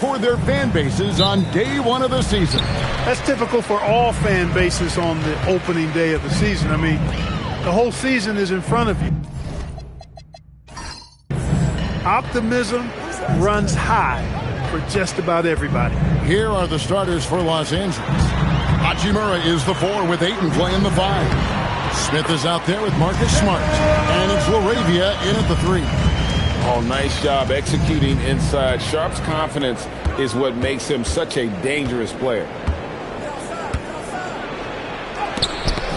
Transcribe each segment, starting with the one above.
for their fan bases on day one of the season. That's typical for all fan bases on the opening day of the season. I mean, the whole season is in front of you. Optimism runs high for just about everybody. Here are the starters for Los Angeles. Hachimura is the 4 with Ayton playing the 5. Smith is out there with Marcus Smart. And it's Laravia in at the 3. Oh, nice job executing inside. Sharp's confidence is what makes him such a dangerous player.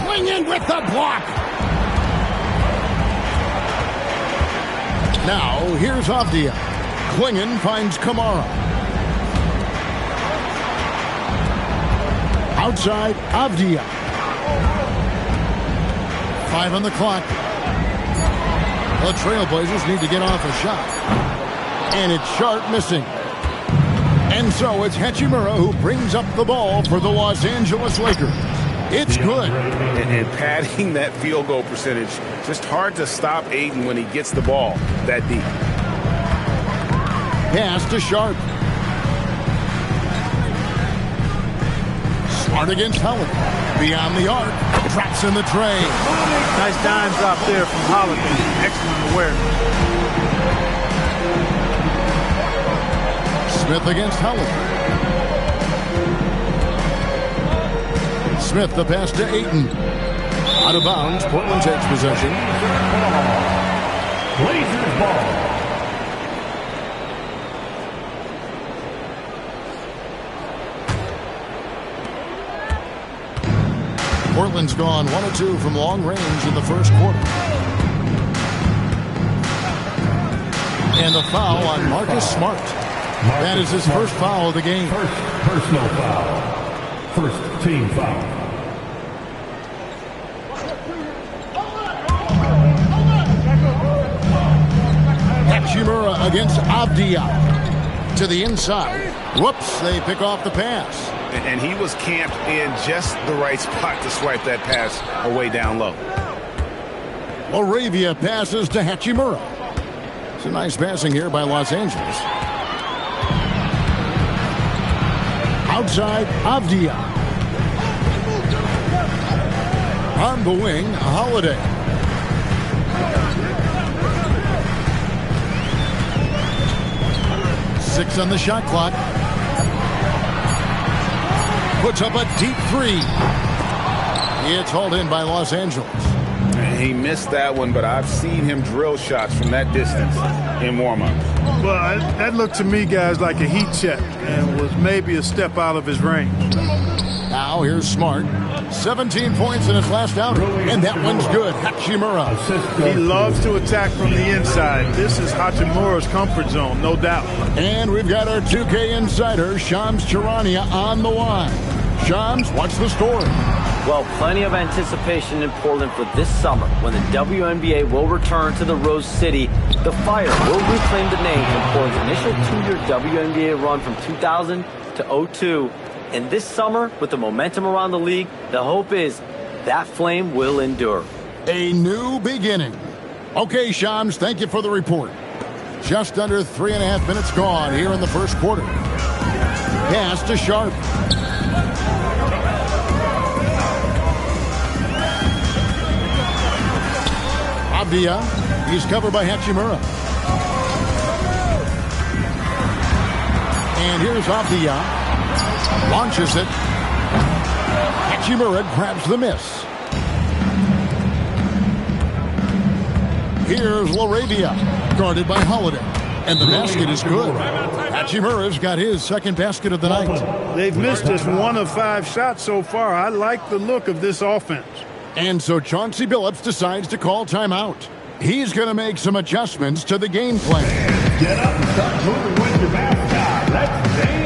Swing in with the block. Now, here's Avdia. Klingon finds Kamara. Outside, Avdia. 5 on the clock. The Trailblazers need to get off a shot. And it's Sharp missing. And so it's Hachimura who brings up the ball for the Los Angeles Lakers. It's good. And padding that field goal percentage, just hard to stop Ayton when he gets the ball that deep. Pass to Sharp. Smart against Howard. Beyond the arc. Traps in the tray. Nice dime drop there from Holiday. Excellent awareness. Smith against Howard. Smith, the pass to Ayton. Out of bounds. Portland takes possession. Blazers ball. Portland's gone 1 of 2 from long range in the first quarter. And a foul on Marcus Smart. That is his first foul of the game. First personal foul. First team foul. Hachimura against Avdia. To the inside. Whoops, they pick off the pass. And he was camped in just the right spot to swipe that pass away down low. Laravia passes to Hachimura. It's a nice passing here by Los Angeles. Outside, Avdia. On the wing, Holiday. Six on the shot clock. Puts up a deep 3. It's hauled in by Los Angeles. He missed that one, but I've seen him drill shots from that distance in warm-up. Well, that looked to me, guys, like a heat check and was maybe a step out of his range. Now here's Smart. 17 points in his last outing, and that one's good. Hachimura. He loves to attack from the inside. This is Hachimura's comfort zone, no doubt. And we've got our 2K insider, Shams Charania, on the line. Shams, what's the story? Well, plenty of anticipation in Portland for this summer when the WNBA will return to the Rose City. The Fire will reclaim the name from Portland's initial 2-year WNBA run from 2000 to 02. And this summer, with the momentum around the league, the hope is that flame will endure. A new beginning. Okay, Shams, thank you for the report. Just under 3.5 minutes gone here in the first quarter. Pass to Sharp. Avdia, he's covered by Hachimura. And here's Avdia. Launches it. Hachimura grabs the miss. Here's Laravia, guarded by Holiday. And the basket is good. Hachimura's got his second basket of the night. They've missed just 1 of 5 shots so far. I like the look of this offense. And so Chauncey Billups decides to call timeout. He's going to make some adjustments to the game plan. Get up and start moving with your mascot. Let's dance.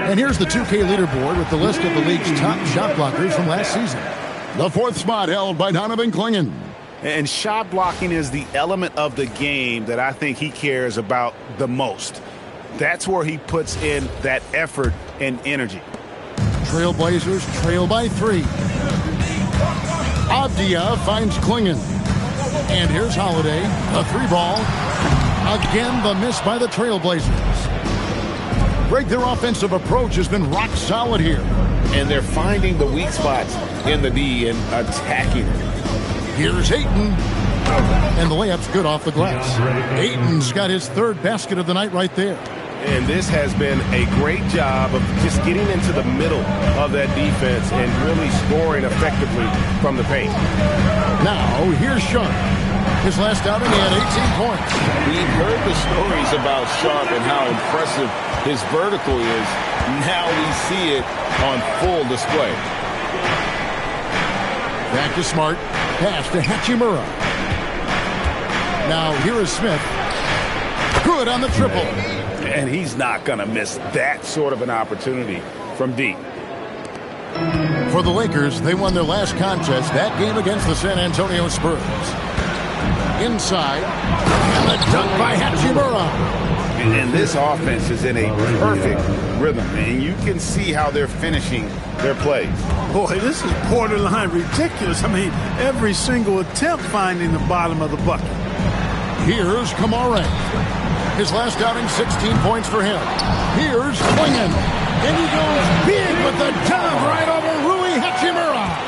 And here's the 2K leaderboard with the list of the league's top shot blockers from last season. The 4th spot held by Donovan Clingan. And shot blocking is the element of the game that I think he cares about the most. That's where he puts in that effort and energy. Trailblazers trail by 3. Avdia finds Clingan. And here's Holiday, a 3-ball. Again, the miss by the Trailblazers. Greg, their offensive approach has been rock solid here. And they're finding the weak spots in the D and attacking it. Here's Ayton. And the layup's good off the glass. Ayton's got his 3rd basket of the night right there. And this has been a great job of just getting into the middle of that defense and really scoring effectively from the paint. Now, here's Sharp. His last outing, he had 18 points. We've heard the stories about Sharp and how impressive his vertical is. Now we see it on full display. Back to Smart. Pass to Hachimura. Now, here is Smith. Good on the triple. And he's not going to miss that sort of an opportunity from deep. For the Lakers, they won their last contest, that game against the San Antonio Spurs. Inside, and the dunk by Hachimura. And this offense is in a perfect rhythm, and you can see how they're finishing their plays. Boy, this is borderline ridiculous. I mean, every single attempt finding the bottom of the bucket. Here's Kamara. His last outing, 16 points for him. Here's Clingan. And he goes big with the dunk right over Rui Hachimura.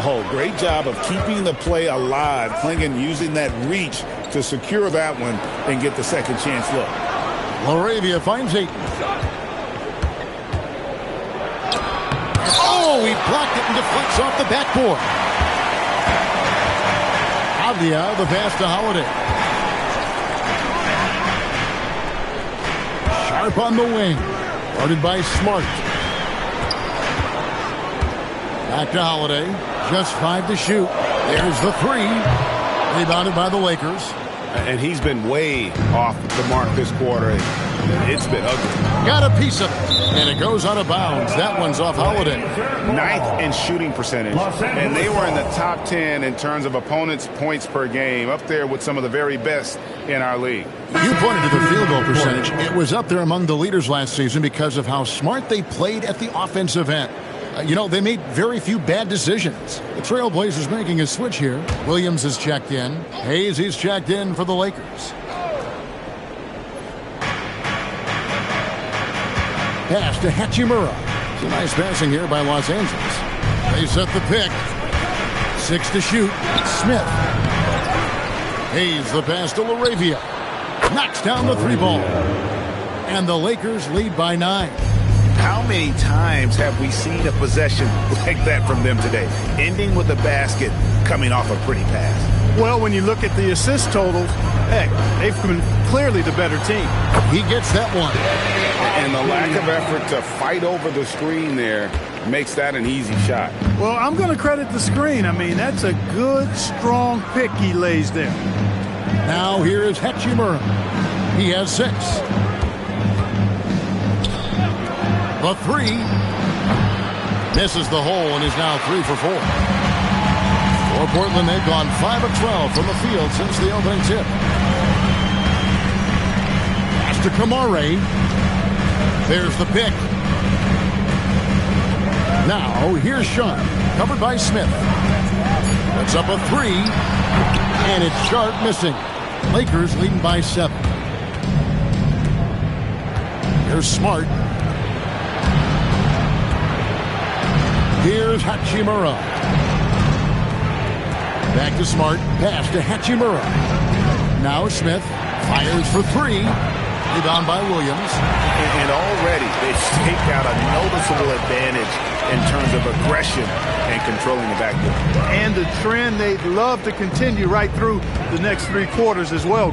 Oh, great job of keeping the play alive. Clingan using that reach to secure that one and get the second chance look. Laravia finds Ayton. Oh, he blocked it and deflects off the backboard. Avdia, the pass to Holiday. Sharp on the wing. Guarded by Smart. Back to Holiday. Just 5 to shoot. There's the 3. Rebounded by the Lakers. And he's been way off the mark this quarter. It's been ugly. Got a piece of it. And it goes out of bounds. That one's off Holiday. 9th in shooting percentage. And they were in the top 10 in terms of opponents' points per game. Up there with some of the very best in our league. You pointed to the field goal percentage. It was up there among the leaders last season because of how smart they played at the offensive end. They made very few bad decisions. The Trailblazers making a switch here. Williams is checked in. Hayes, he's checked in for the Lakers. Pass to Hachimura. It's a nice passing here by Los Angeles. They set the pick. 6 to shoot. Smith. Hayes, the pass to Laravia. Knocks down the 3-ball. And the Lakers lead by 9. How many times have we seen a possession like that from them today? Ending with a basket, coming off a pretty pass. Well, when you look at the assist totals, heck, they've been clearly the better team. He gets that one. And the lack of effort to fight over the screen there makes that an easy shot. Well, I'm going to credit the screen. I mean, that's a good, strong pick he lays there. Now here is Hachimura. He has 6. The 3 misses the hole and is now 3 for 4. For Portland, they've gone 5 of 12 from the field since the opening tip. Pass to Kamara. There's the pick. Now here's Sharp, covered by Smith. That's up a 3, and it's Sharp missing. Lakers leading by 7. Here's Smart. Here's Hachimura. Back to Smart. Pass to Hachimura. Now Smith fires for 3. Rebound by Williams. And already they've staked out a noticeable advantage in terms of aggression and controlling the backcourt. And the trend they'd love to continue right through the next 3 quarters as well.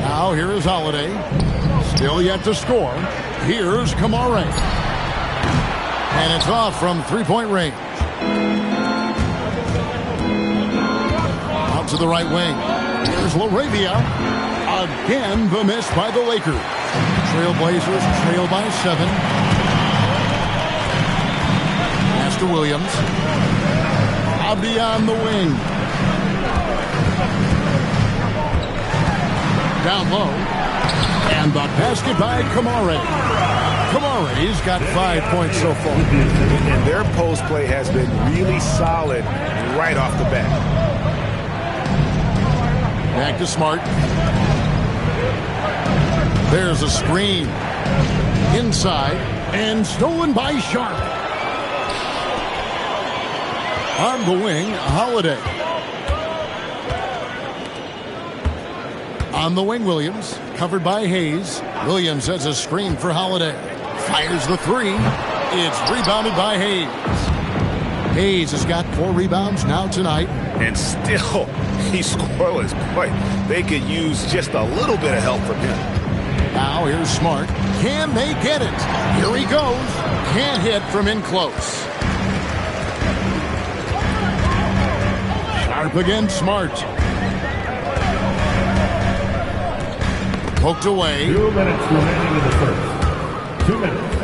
Now here is Holiday. Still yet to score. Here's Kamara. And it's off from 3-point range. Out to the right wing. Here's Laravia. Again, the miss by the Lakers. Trailblazers trail by 7. to Williams. Avdia on the wing. Down low. And the basket by Kamare. Kamare's got 5 points so far. And their post play has been really solid right off the bat. Back to Smart. There's a screen. Inside. And stolen by Sharp. On the wing, Holiday. On the wing, Williams. Covered by Hayes. Williams has a screen for Holiday. Fires the three. It's rebounded by Hayes. Hayes has got 4 rebounds now tonight. And still, he's scoreless. Boy, they could use just a little bit of help from him. Now here's Smart. Can they get it? Here he goes. Can't hit from in close. Sharp against Smart. Poked away. 2 minutes remaining in the first. 2 minutes.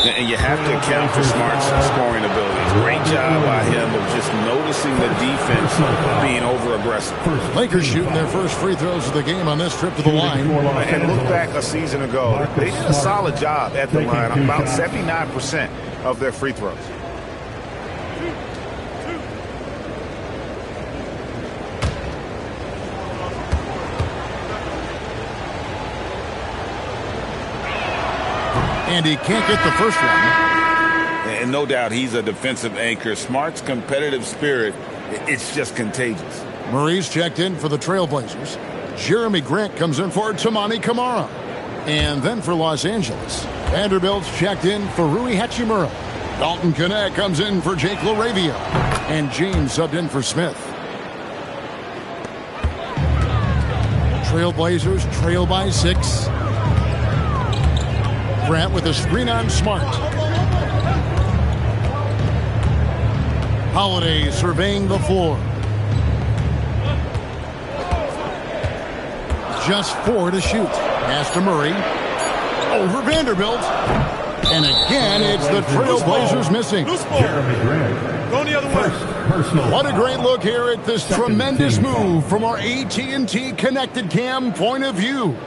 And you have to account for Smart's scoring abilities. Great job by him of just noticing the defense being over-aggressive. Lakers shooting their first free throws of the game on this trip to the line. And look back a season ago. They did a solid job at the line. About 79% of their free throws. And he can't get the first one. And no doubt he's a defensive anchor. Smart's competitive spirit, it's just contagious. Murray's checked in for the Trailblazers. Jeremy Grant comes in for Toumani Camara. And then for Los Angeles, Vanderbilt's checked in for Rui Hachimura. Dalton Kunad comes in for Jake LaRavia. And James subbed in for Smith. Trailblazers trail by 6. Grant with a screen on Smart. Holiday surveying the floor. Just 4 to shoot. Pass to Murray. Over Vanderbilt. And again, it's the Trailblazers missing. Jeremy Grant. Going the other way. What a great look here at this tremendous move from our AT&T Connected Cam point of view.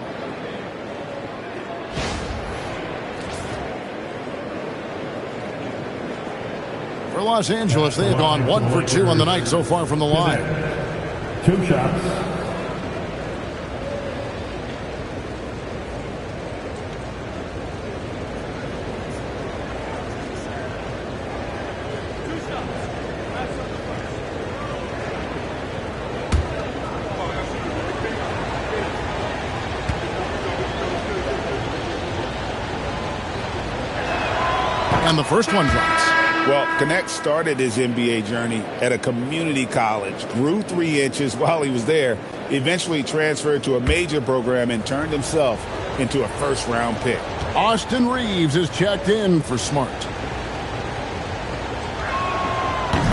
For Los Angeles, they have gone 1 for 2 on the night so far from the line. 2 shots. And the first one drops. Well, Connect started his NBA journey at a community college, grew 3 inches while he was there, eventually transferred to a major program and turned himself into a first-round pick. Austin Reeves is checked in for Smart.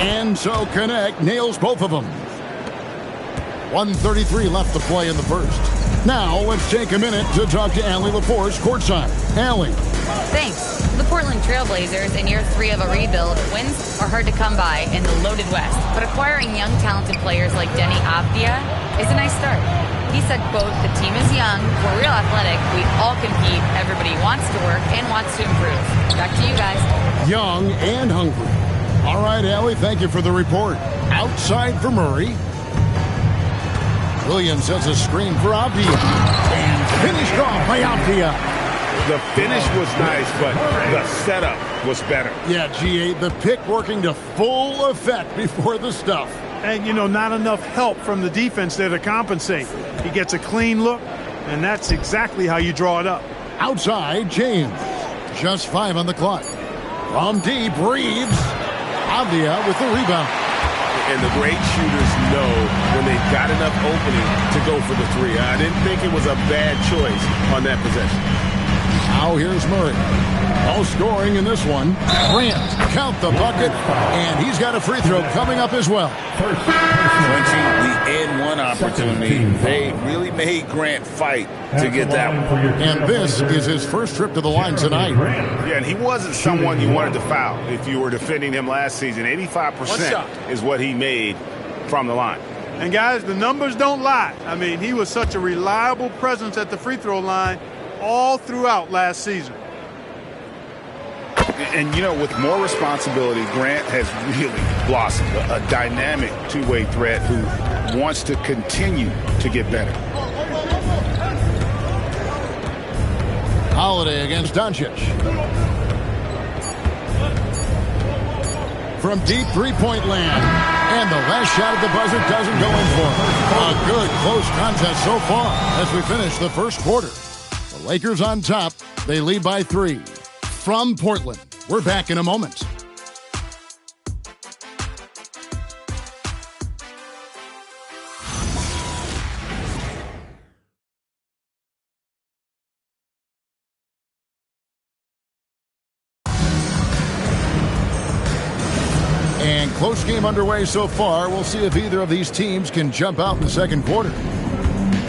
And so Connect nails both of them. 1:33 left to play in the first. Now let's take a minute to talk to Allie LaForce courtside. Allie. Thanks. The Portland Trailblazers, in year 3 of a rebuild, wins are hard to come by in the loaded West. But acquiring young, talented players like Denny Avdia is a nice start. He said, quote, "The team is young, we're real athletic, we all compete, everybody wants to work and wants to improve." Back to you guys. Young and hungry. All right, Allie, thank you for the report. Outside for Murray. Williams has a screen for Avdia. And finished off by Avdia. The finish was nice, but the setup was better. Yeah, G8, the pick working to full effect before the stuff. And, you know, not enough help from the defense there to compensate. He gets a clean look, and that's exactly how you draw it up. Outside, James. Just 5 on the clock. From deep, Reeves. Avdia with the rebound. And the great shooters know when they've got enough opening to go for the 3. I didn't think it was a bad choice on that possession. Now here's Murray. No scoring in this one. Grant, count the bucket, and he's got a free throw coming up as well. Clinching the N1 opportunity. They really made Grant fight to get that one. And this is his first trip to the line tonight. Yeah, and he wasn't someone you wanted to foul if you were defending him last season. 85% is what he made from the line. And, guys, the numbers don't lie. I mean, he was such a reliable presence at the free throw line all throughout last season. And, you know, with more responsibility, Grant has really blossomed. A dynamic two-way threat who wants to continue to get better. Holiday against Doncic. From deep three-point land. And the last shot at the buzzer doesn't go in for him. A good, close contest so far as we finish the first quarter. The Lakers on top. They lead by 3. From Portland, we're back in a moment. And close game underway so far. We'll see if either of these teams can jump out in the second quarter.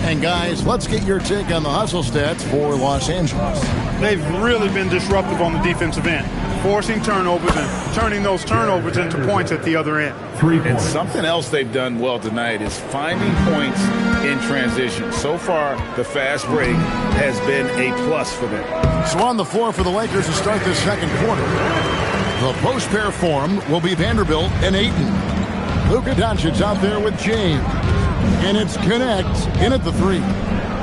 And guys, let's get your take on the hustle stats for Los Angeles. They've really been disruptive on the defensive end, forcing turnovers and turning those turnovers into points at the other end. And something else they've done well tonight is finding points in transition. So far, the fast break has been a plus for them. So on the floor for the Lakers to start this second quarter. The post pair form will be Vanderbilt and Ayton. Luka Doncic out there with James. And it's Connect in at the 3.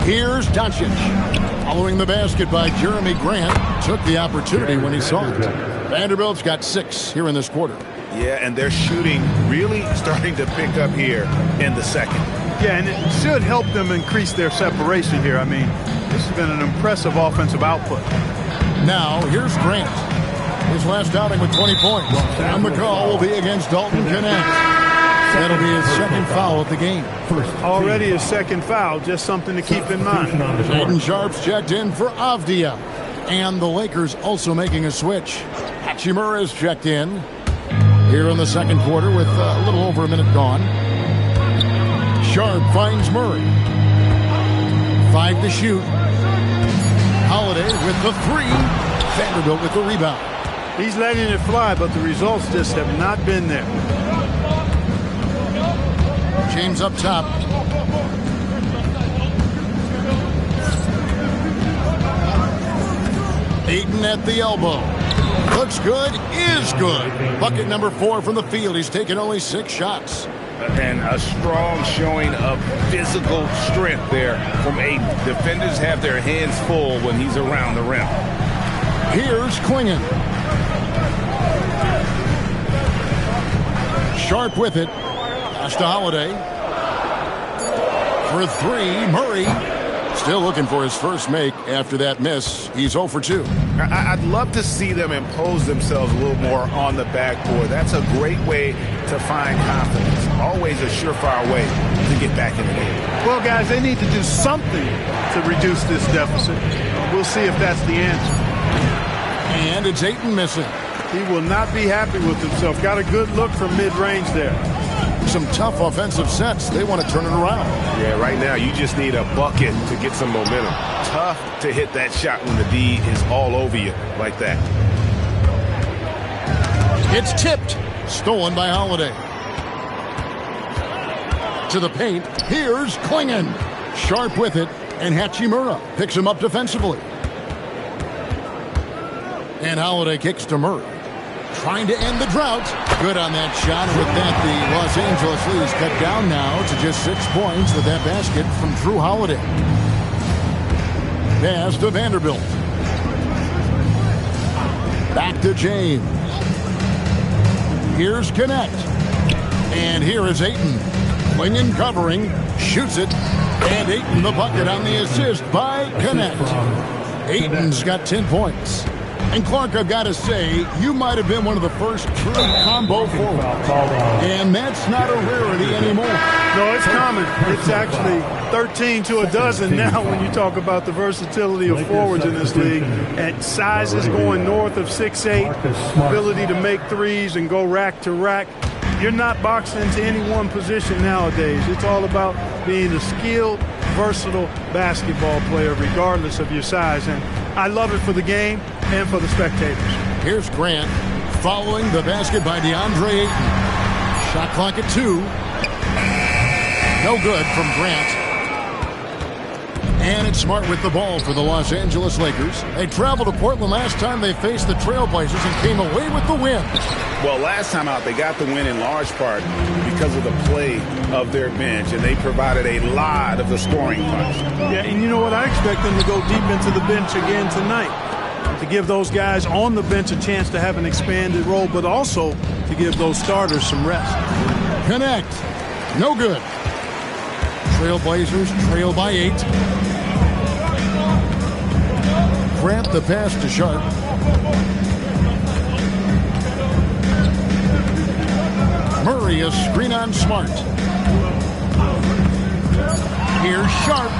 Here's Doncic. Following the basket by Jeremy Grant. Took the opportunity when he saw it. Vanderbilt's got 6 here in this quarter. Yeah, and their shooting really starting to pick up here in the second. Yeah, and it should help them increase their separation here. I mean, this has been an impressive offensive output. Now, here's Grant. His last outing with 20 points. And the call will be against Dalton Connect. That'll be his second foul of the game. Already his second foul, just something to keep in mind. Jaden Sharp's checked in for Avdia. And the Lakers also making a switch. Hachimura is checked in here in the second quarter with a little over a minute gone. Sharp finds Murray. 5 to shoot. Holiday with the 3. Vanderbilt with the rebound. He's letting it fly, but the results just have not been there. James up top. Ayton at the elbow. Looks good, is good. Bucket number 4 from the field. He's taken only 6 shots. And a strong showing of physical strength there from Ayton. Defenders have their hands full when he's around the rim. Here's Klingon. Sharp with it. Pass to Holiday. For 3, Murray. Still looking for his first make after that miss. He's 0 for 2. I'd love to see them impose themselves a little more on the backboard. That's a great way to find confidence. Always a surefire way to get back in the game. Well, guys, they need to do something to reduce this deficit. We'll see if that's the answer. And it's Ayton missing. He will not be happy with himself. Got a good look from mid-range there. Some tough offensive sets. They want to turn it around. Yeah, right now you just need a bucket to get some momentum. Tough to hit that shot when the D is all over you like that. It's tipped. Stolen by Holiday. To the paint. Here's Klingon. Sharp with it. And Hachimura picks him up defensively. And Holiday kicks to Murray. Trying to end the drought. Good on that shot. With that, the Los Angeles lead is cut down now to just 6 points with that basket from Drew Holiday. Pass to Vanderbilt. Back to James. Here's Connect. And here is Ayton. Klingon covering. Shoots it. And Ayton the bucket on the assist by Connect. Ayton's got 10 points. And Clark, I've got to say, you might have been one of the first true combo forwards. And that's not a rarity anymore. No, it's common. It's actually 13 to a dozen now when you talk about the versatility of forwards in this league. At sizes going north of 6'8", ability to make threes and go rack to rack. You're not boxed into any one position nowadays. It's all about being a skilled, versatile basketball player regardless of your size. And I love it for the game and for the spectators. Here's Grant following the basket by DeAndre Ayton. Shot clock at 2. No good from Grant. And it's Smart with the ball for the Los Angeles Lakers. They traveled to Portland last time they faced the Trailblazers and came away with the win. Well, last time out, they got the win in large part because of the play of their bench, and they provided a lot of the scoring punch. Yeah, and you know what? I expect them to go deep into the bench again tonight, to give those guys on the bench a chance to have an expanded role, but also to give those starters some rest. Connect. No good. Trailblazers trail by 8. Grant the pass to Sharp. Murray a screen on Smart. Here's Sharp.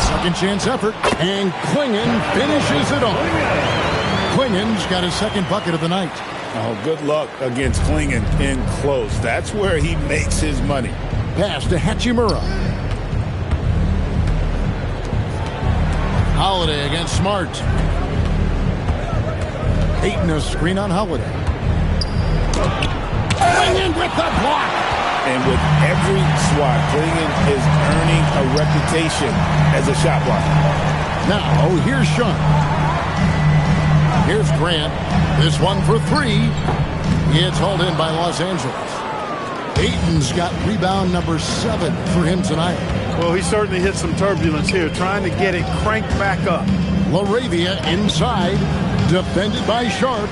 Second chance effort. And Klingon finishes it off. Klingon's got his second bucket of the night. Oh, good luck against Klingon in close. That's where he makes his money. Pass to Hachimura. Holiday against Smart. Ayton a screen on Holiday. Klingon with the block. And with every swat, Klingon is earning a reputation as a shot blocker. Now, here's Sean. Here's Grant. This one for 3. It's hauled in by Los Angeles. Ayton's got rebound number 7 for him tonight. Well, he certainly hit some turbulence here, trying to get it cranked back up. LaRavia inside, defended by Sharp.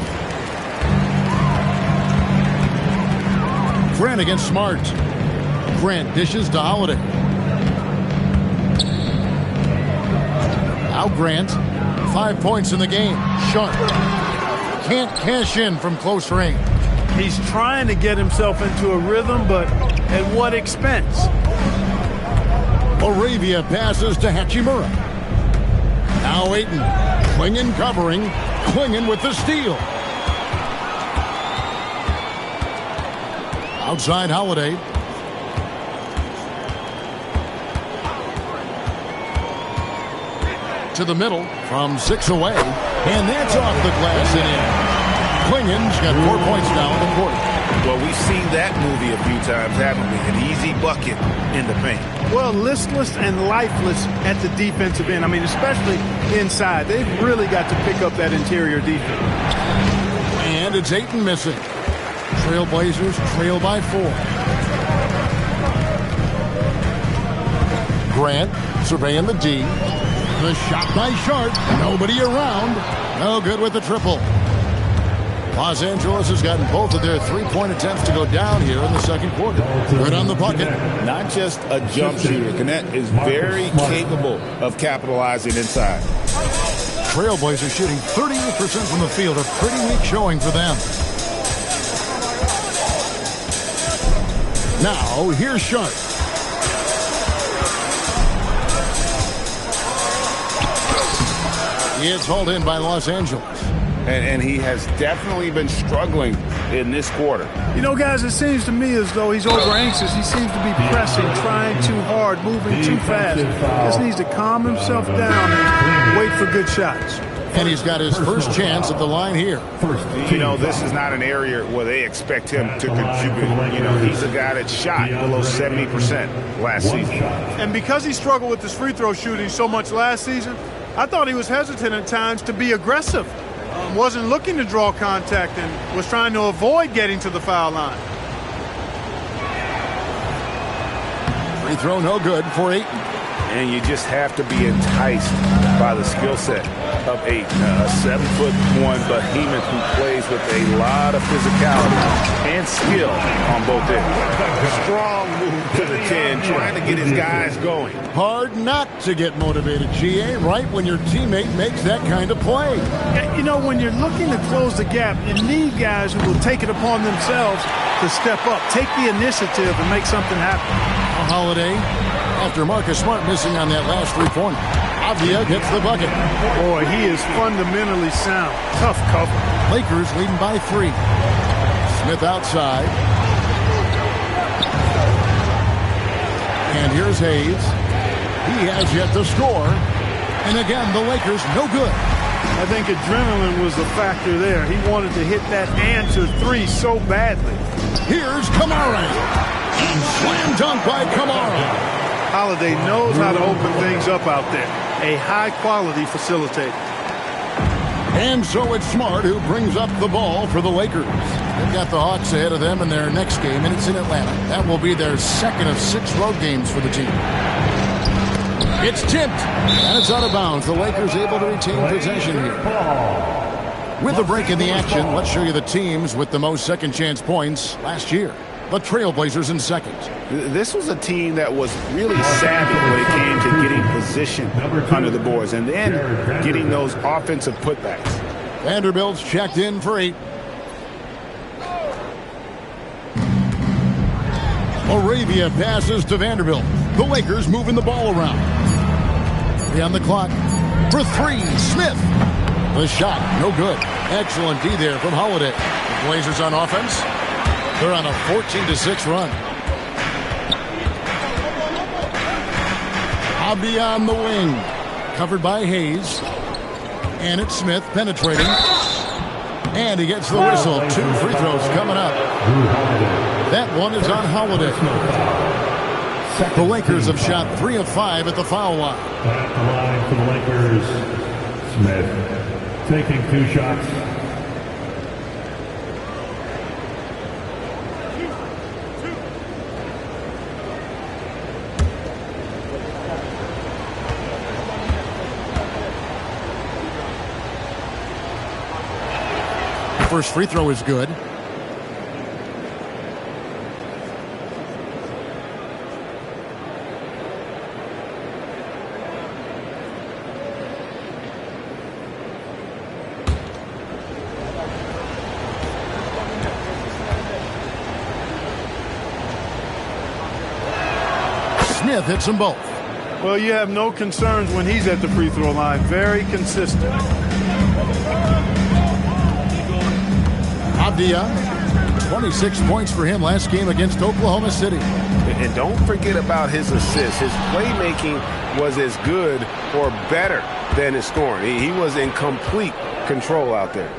Grant against Smart. Grant dishes to Holiday. Now Grant, 5 points in the game. Sharp can't cash in from close range. He's trying to get himself into a rhythm, but at what expense? LaRavia passes to Hachimura. Now Ayton. Klingon covering. Klingon with the steal. Outside Holiday. To the middle from 6 away. And that's off the glass and in. Klingon's got 4 points now in the quarter. Well, we've seen that movie a few times, haven't we? An easy bucket in the paint. Well, listless and lifeless at the defensive end. I mean, especially inside. They've really got to pick up that interior defense. And it's Ayton missing. Trailblazers trail by 4. Grant surveying the D. The shot by Sharp. Nobody around. No good with the triple. Los Angeles has gotten both of their 3-point attempts to go down here in the second quarter. Good on the bucket. Not just a jump shooter. Kunad is very capable of capitalizing inside. Trailblazers shooting 38% from the field. A pretty weak showing for them. Now, here's Sharp. It's hauled in by Los Angeles. And he has definitely been struggling in this quarter. You know, guys, it seems to me as though he's over-anxious. He seems to be pressing, trying too hard, moving too fast. Just needs to calm himself down and wait for good shots. And he's got his first chance at the line here. You know, this is not an area where they expect him to contribute. You know, he's a guy that shot below 70% last season. And because he struggled with his free throw shooting so much last season, I thought he was hesitant at times to be aggressive. Wasn't looking to draw contact and was trying to avoid getting to the foul line. Free throw no good for Ayton. And you just have to be enticed by the skill set of a 7'1" behemoth who plays with a lot of physicality and skill on both ends. Strong move to the 10, trying to get his guys going. Hard not to get motivated, GA, right when your teammate makes that kind of play. You know, when you're looking to close the gap, you need guys who will take it upon themselves to step up, take the initiative, and make something happen. Holiday, after Marcus Smart missing on that last three-pointer. Avdia gets the bucket. Boy, he is fundamentally sound. Tough cover. Lakers leading by 3. Smith outside. And here's Hayes. He has yet to score. And again, the Lakers no good. I think adrenaline was a factor there. He wanted to hit that answer three so badly. Here's Kamara. Slam dunk by Kamara. Holiday knows how to open things up out there. A high-quality facilitator. And so it's Smart who brings up the ball for the Lakers. They've got the Hawks ahead of them in their next game, and it's in Atlanta. That will be their second of 6 road games for the team. It's tipped, and it's out of bounds. The Lakers able to retain possession here. With a break in the action, let's show you the teams with the most second-chance points last year. The Trailblazers in second. This was a team that was really savvy when it came to getting position under the boards and then getting those offensive putbacks. Vanderbilt's checked in for 8. Arabia passes to Vanderbilt. The Lakers moving the ball around. 3 on the clock. For 3, Smith. The shot, no good. Excellent D there from Holiday. The Blazers on offense. They're on a 14-6 run. Abdi on the wing. Covered by Hayes. And it's Smith penetrating. And he gets the whistle. 2 free throws coming up. That one is on Holiday. The Lakers have shot 3 of 5 at the foul line. At the line for the Lakers, Smith taking 2 shots. First free throw is good. Smith hits them both. Well, you have no concerns when he's at the free throw line. Very consistent. Abdia, 26 points for him last game against Oklahoma City. And don't forget about his assists. His playmaking was as good or better than his scoring. He was in complete control out there.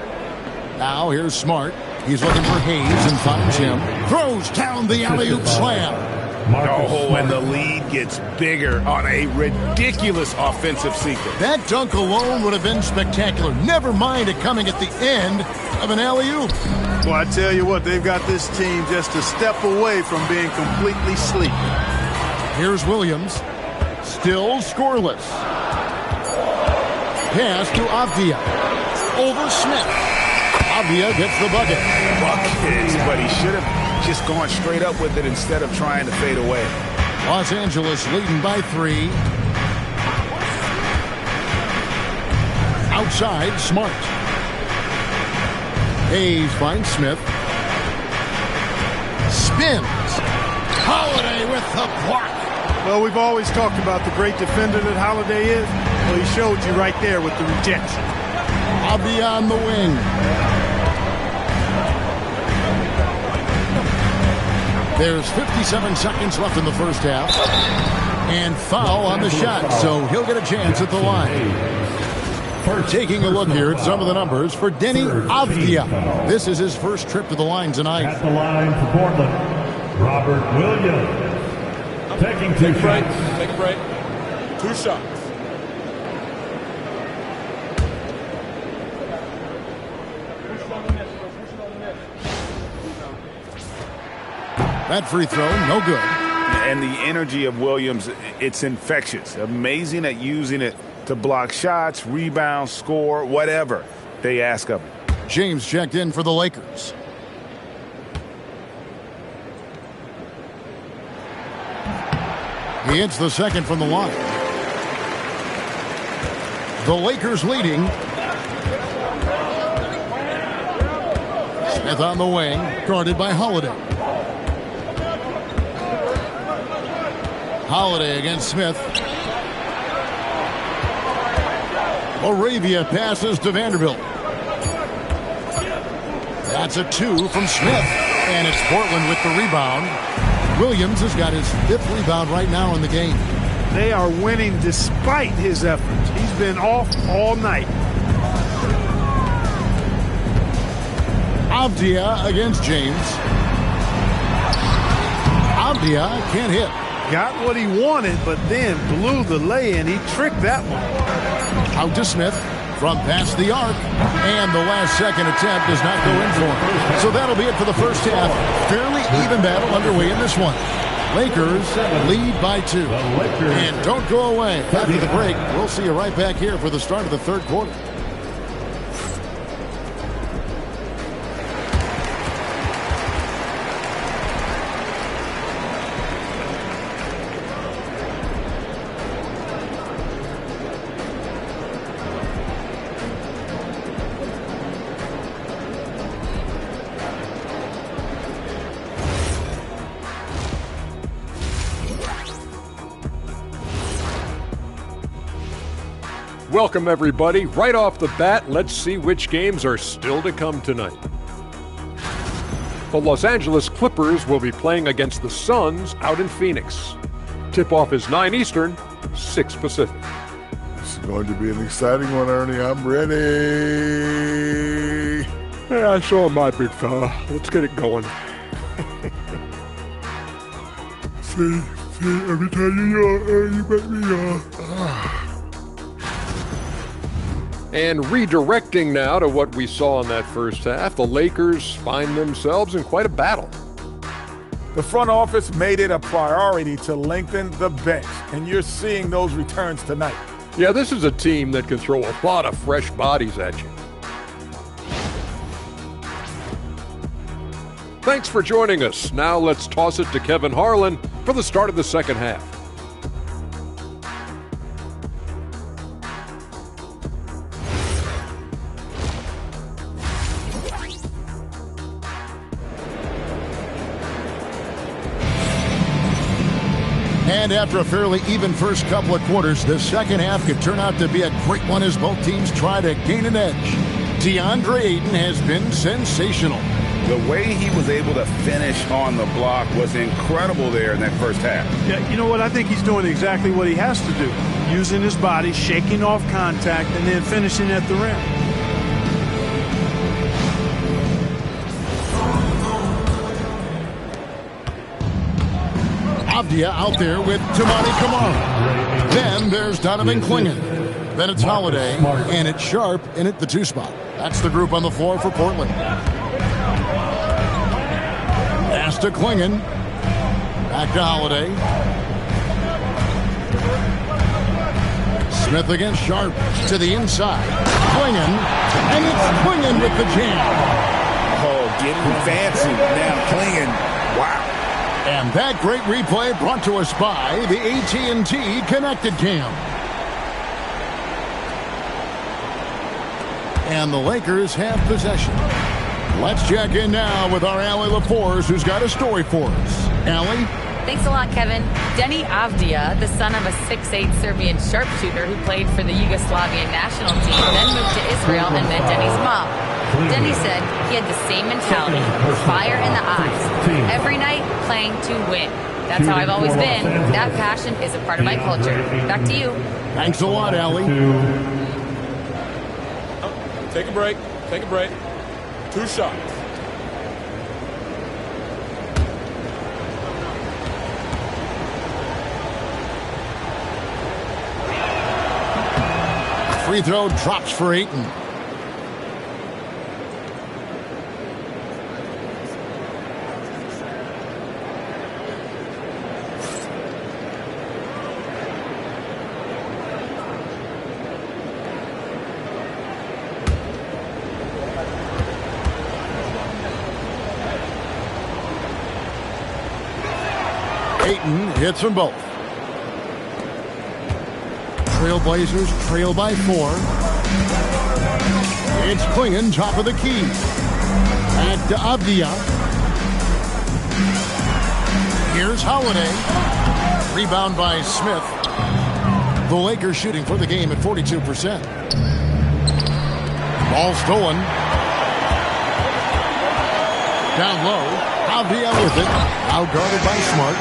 Now here's Smart. He's looking for Hayes and finds him. Throws down the alley-oop slam. Oh, and the lead gets bigger on a ridiculous offensive sequence. That dunk alone would have been spectacular. Never mind it coming at the end of an alley-oop. Well, I tell you what, they've got this team just a step away from being completely sleepy. Here's Williams. Still scoreless. Pass to Avdia. Over Smith. Avdia gets the bucket. Buckets, but he should have just gone straight up with it instead of trying to fade away. Los Angeles leading by 3. Outside, Smart. Hayes finds Smith. Spins. Holiday with the block. Well, we've always talked about the great defender that Holiday is. Well, he showed you right there with the rejection. Abdi on the wing. There's 57 seconds left in the first half. And foul on the shot, so he'll get a chance at the line. Taking a look here at some of the numbers for Denny Avdia. This is his first trip to the line tonight. At the line for Portland, Robert Williams. Taking 2 shots. Take a break. 2 shots. That free throw, no good. And the energy of Williams, it's infectious. Amazing at using it to block shots, rebound, score, whatever they ask of him. James checked in for the Lakers. He hits the second from the line. The Lakers leading. Smith on the wing, guarded by Holiday. Holiday against Smith. Moravia passes to Vanderbilt. That's a 2 from Smith. And it's Portland with the rebound. Williams has got his 5th rebound right now in the game. They are winning despite his efforts. He's been off all night. Avdia against James. Avdia can't hit. Got what he wanted, but then blew the lay-in. He tricked that one. Out to Smith from past the arc. And the last second attempt does not go in for him. So that'll be it for the first half. Fairly even battle underway in this one. Lakers lead by 2. And don't go away. After the break, we'll see you right back here for the start of the third quarter. Welcome, everybody. Right off the bat, let's see which games are still to come tonight. The Los Angeles Clippers will be playing against the Suns out in Phoenix. Tip-off is 9 Eastern, 6 Pacific. It's going to be an exciting one, Ernie. I'm ready. Yeah, I saw my big fella. Let's get it going. See, every time you yawn, you make me yawn. And redirecting now to what we saw in that first half, the Lakers find themselves in quite a battle. The front office made it a priority to lengthen the bench, and you're seeing those returns tonight. Yeah, this is a team that can throw a lot of fresh bodies at you. Thanks for joining us. Now let's toss it to Kevin Harlan for the start of the second half. And after a fairly even first couple of quarters, the second half could turn out to be a great one as both teams try to gain an edge. DeAndre Ayton has been sensational. The way he was able to finish on the block was incredible there in that first half. Yeah, you know what? I think he's doing exactly what he has to do. Using his body, shaking off contact, and then finishing at the rim. Avdia out there with Tamani Kamara. Then there's Donovan Clingan. Then it's Holiday, and it's Sharp in at the 2 spot. That's the group on the floor for Portland. Pass to Clingan. Back to Holiday. Smith against Sharp to the inside. Clingan, and it's Clingan with the jam. Oh, getting fancy now, Clingan. Wow. And that great replay brought to us by the AT&T Connected Cam. And the Lakers have possession. Let's check in now with our Allie LaForce, who's got a story for us. Allie? Thanks a lot, Kevin. Denny Avdia, the son of a 6'8" Serbian sharpshooter who played for the Yugoslavian national team, then moved to Israel and met Denny's mom. Denny said he had the same mentality, fire in the eyes, every night playing to win. That's how I've always been. That passion is a part of my culture. Back to you. Thanks a lot, Allie. Take a break. Take a break. 2 shots. Free throw drops for Ayton. Ayton hits them both. Trailblazers trail by 4. It's Klingon, top of the key. Back to Avdia. Here's Holiday. Rebound by Smith. The Lakers shooting for the game at 42%. Ball stolen. Down low. Avdia with it. Out guarded by Smart.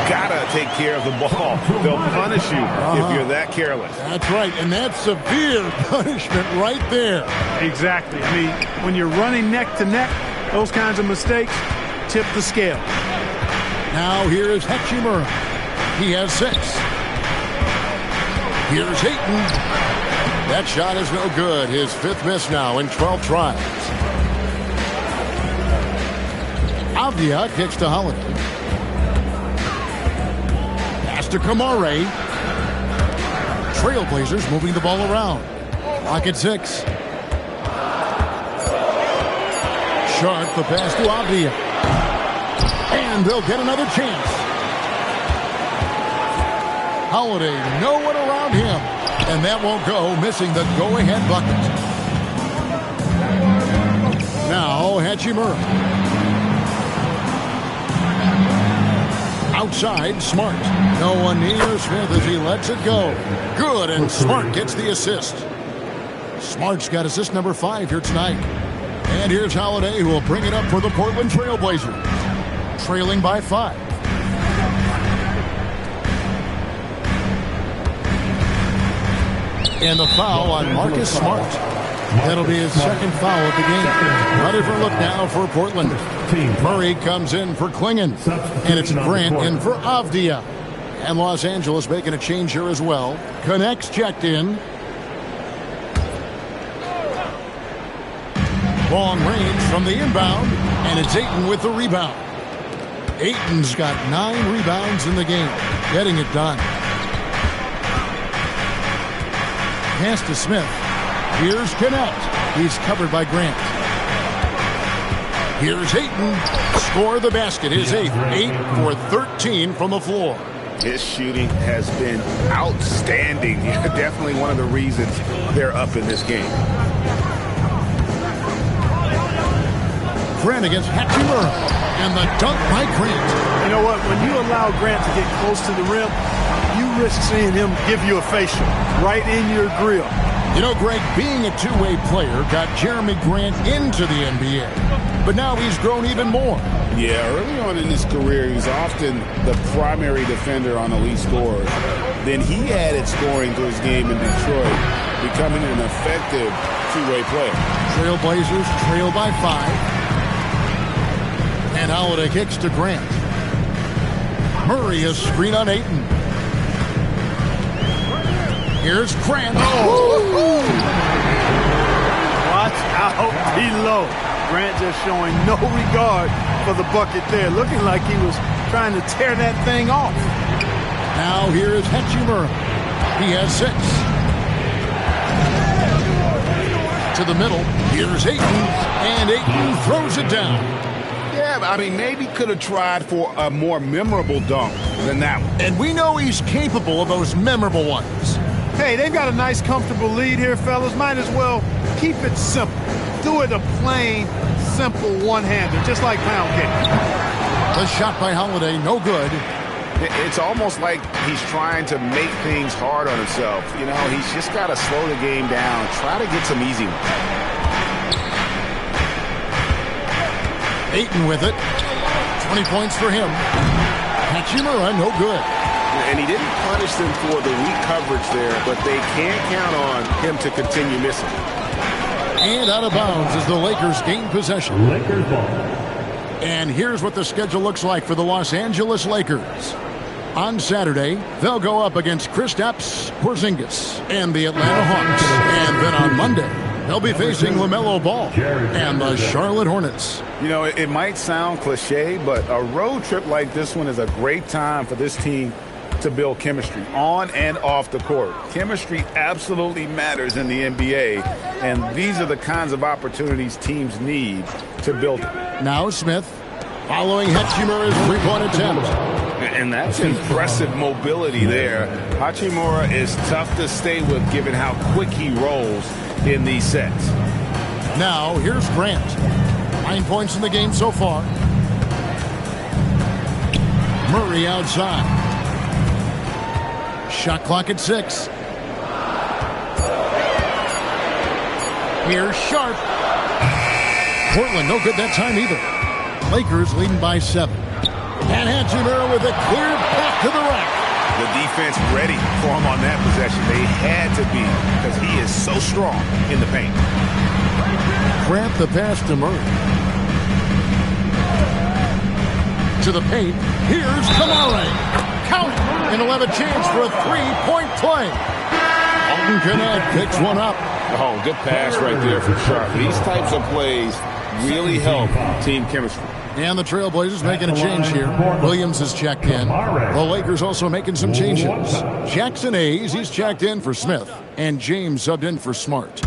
Gotta take care of the ball. They'll punish you if you're that careless. That's right, and that's severe punishment right there. Exactly. I mean, when you're running neck to neck, those kinds of mistakes tip the scale. Now here is Hachimura. He has 6. Here's Ayton. That shot is no good. His 5th miss now in 12 tries. Avdia kicks to Holiday. Pass to Kamare. Trailblazers moving the ball around. Clock at 6. Sharp the pass to Avdia. And they'll get another chance. Holiday, no one around him. And that won't go, missing the go-ahead bucket. Now Hachimura. Outside, Smart. No one near Smith as he lets it go. Good, and Smart gets the assist. Smart's got assist number 5 here tonight. And here's Holiday, who will bring it up for the Portland Trailblazers. Trailing by 5. And the foul on Marcus Smart. That'll be his 2nd foul of the game. Ready for a look now for Portland. Murray comes in for Klingon. And it's Grant in for Avdia. And Los Angeles making a change here as well. Connects checked in. Long range from the inbound. And it's Ayton with the rebound. Ayton's got 9 rebounds in the game. Getting it done. Pass to Smith. Here's Kunad. He's covered by Grant. Here's Ayton. Score the basket. His 8th. 8 for 13 from the floor. His shooting has been outstanding. Definitely one of the reasons they're up in this game. Grant against Hachimura. And the dunk by Grant. You know what? When you allow Grant to get close to the rim, you risk seeing him give you a facial right in your grill. You know, Greg, being a two-way player got Jeremy Grant into the NBA. But now he's grown even more. Yeah, early on in his career, he was often the primary defender on elite scorers. Then he added scoring to his game in Detroit, becoming an effective two-way player. Trailblazers trail by 5. And Holiday kicks to Grant. Murray is screen on Ayton. Here's Grant. Oh. Watch out below. Grant just showing no regard for the bucket there. Looking like he was trying to tear that thing off. Now here is Hachimura. He has 6. To the middle. Here's Ayton. And Ayton throws it down. Yeah, I mean, maybe could have tried for a more memorable dunk than that one. And we know he's capable of those memorable ones. Hey, they've got a nice, comfortable lead here, fellas. Might as well keep it simple. Do it a plain, simple one-hander, just like pound cake. The shot by Holiday, no good. It's almost like he's trying to make things hard on himself. You know, he's just got to slow the game down, try to get some easy ones. Ayton with it. 20 points for him. Hachimura, no good. And he didn't punish them for the weak coverage there, but they can't count on him to continue missing. And out of bounds as the Lakers gain possession. Lakers ball. And here's what the schedule looks like for the Los Angeles Lakers. On Saturday, they'll go up against Kristaps Porzingis and the Atlanta Hawks. And then on Monday, they'll be facing LaMelo Ball and the Charlotte Hornets. You know, it might sound cliche, but a road trip like this one is a great time for this team to build chemistry on and off the court. Chemistry absolutely matters in the NBA, and these are the kinds of opportunities teams need to build it. Now Smith, following Hachimura's three-point attempt. And that's impressive mobility there. Hachimura is tough to stay with given how quick he rolls in these sets. Now, here's Grant. 9 points in the game so far. Murray outside. Shot clock at 6. Here's Sharp. Portland no good that time either. Lakers leading by 7. And Hachimura with a clear back to the rack. The defense ready for him on that possession. They had to be because he is so strong in the paint. Grant the pass to Murray. To the paint. Here's Kamara. Count. And he'll have a chance for a three-point play. Kunad picks one up. Oh, good pass right there for Sharp. These types of plays really help team chemistry. And the Trailblazers making a change here. Williams has checked in. The Lakers also making some changes. Jackson Hayes, he's checked in for Smith. And James subbed in for Smart.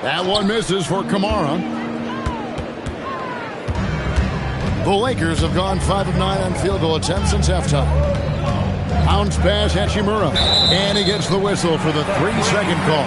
That one misses for Kamara. The Lakers have gone 5 of 9 on field goal attempts since halftime. Bounce pass, Hachimura. And he gets the whistle for the 3-second call.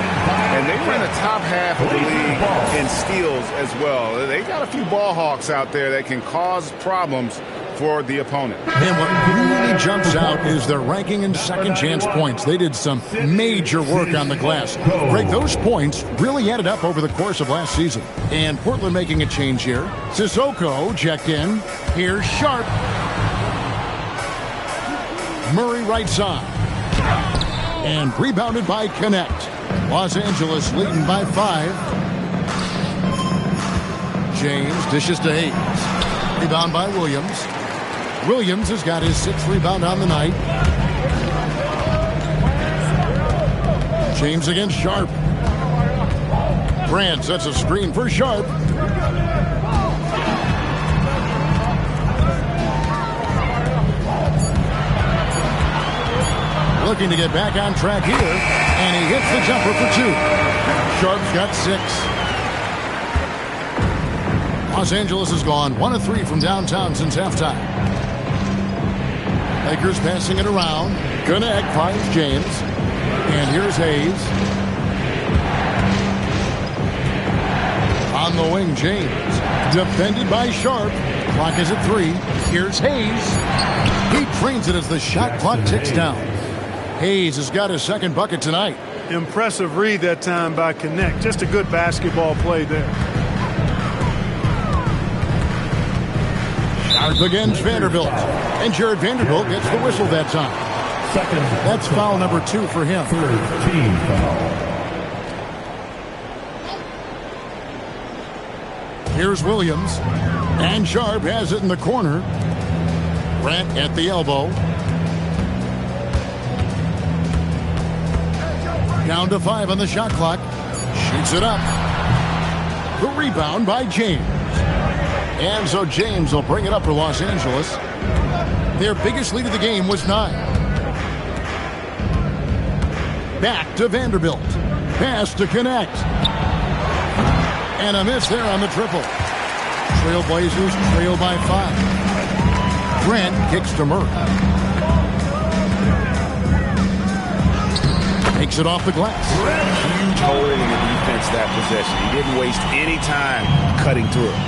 And they were in the top half of the league in steals as well. They got a few ball hawks out there that can cause problems for the opponent. And what really jumps out is their ranking in second chance points. They did some major work on the glass. Greg, those points really added up over the course of last season. And Portland making a change here. Sissoko checked in. Here's Sharp. Murray right side. And rebounded by Connect. Los Angeles leading by 5. James dishes to Hayes. Rebound by Williams. Williams has got his 6th rebound on the night. James against Sharp. Grant sets a screen for Sharp. Looking to get back on track here. And he hits the jumper for 2. Sharp's got 6. Los Angeles has gone 1 of 3 from downtown since halftime. Lakers passing it around. Kunad finds James. And here's Hayes. On the wing, James. Defended by Sharp. Clock is at 3. Here's Hayes. He trains it as the shot clock ticks down. Hayes has got his 2nd bucket tonight. Impressive read that time by Connect. Just a good basketball play there. Sharp against Vanderbilt. And Jared Vanderbilt gets the whistle that time. That's foul number 2 for him. 13 foul. Here's Williams. And Sharp has it in the corner. Grant at the elbow. Down to 5 on the shot clock. Shoots it up. The rebound by James. And so James will bring it up for Los Angeles. Their biggest lead of the game was 9. Back to Vanderbilt. Pass to Connect. And a miss there on the triple. Trailblazers trail by 5. Grant kicks to Murray. Takes it off the glass. Huge hole in the defense that possession. He didn't waste any time cutting through it.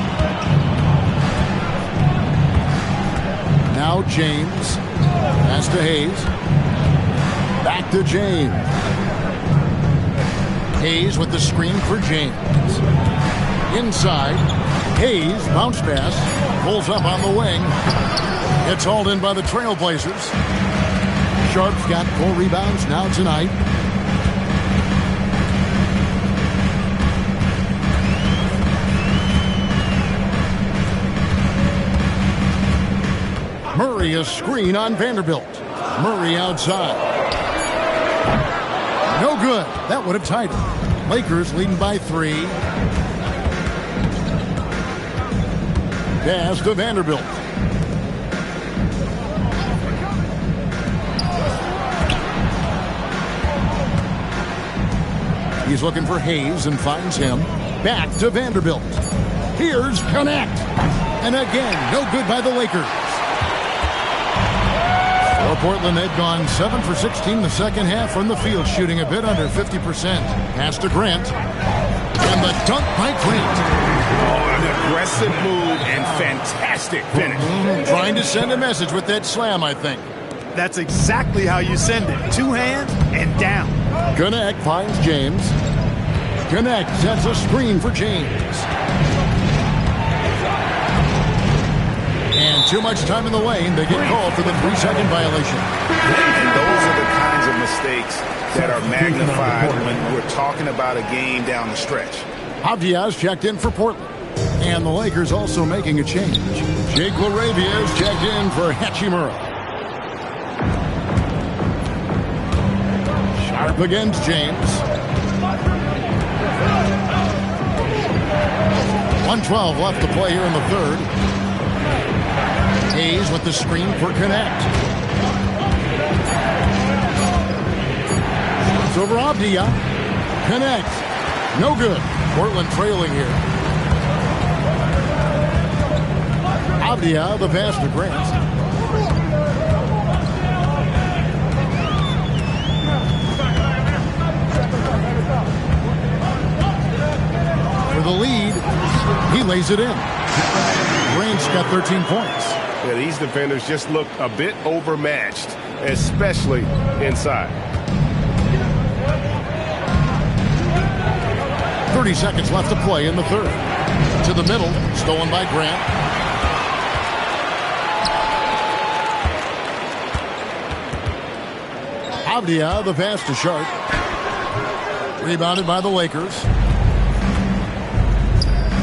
Now James. Pass to Hayes. Back to James. Hayes with the screen for James. Inside. Hayes, bounce pass. Pulls up on the wing. It's hauled in by the Trailblazers. Sharp's got 4 rebounds now tonight. Murray a screen on Vanderbilt. Murray outside. No good. That would have tied it. Lakers leading by 3. Pass to Vanderbilt. He's looking for Hayes and finds him. back to Vanderbilt. Here's Connect. And again, no good by the Lakers. For Portland, they've gone 7 for 16 the second half from the field, shooting a bit under 50%. Pass to Grant. And the dunk by Grant. Oh, an aggressive move and fantastic finish. Trying to send a message with that slam, I think. That's exactly how you send it. Two hands and down. Kunad finds James. Kunad sets a screen for James. And too much time in the lane. They get called for the 3-second violation. And those are the kinds of mistakes that are magnified when we're talking about a game down the stretch. Avdia's checked in for Portland. And the Lakers also making a change. Jake LaRavia is checked in for Hachimura. Sharp against James. 1:12 left to play here in the third. Hayes with the screen for Connect. It's over Avdia. Connect. No good. Portland trailing here. Avdia, the pass to Grant. For the lead, he lays it in. Grant's got 13 points. Yeah, these defenders just look a bit overmatched, especially inside. 30 seconds left to play in the third. To the middle, stolen by Grant. Avdia, the pass to Sharp. Rebounded by the Lakers.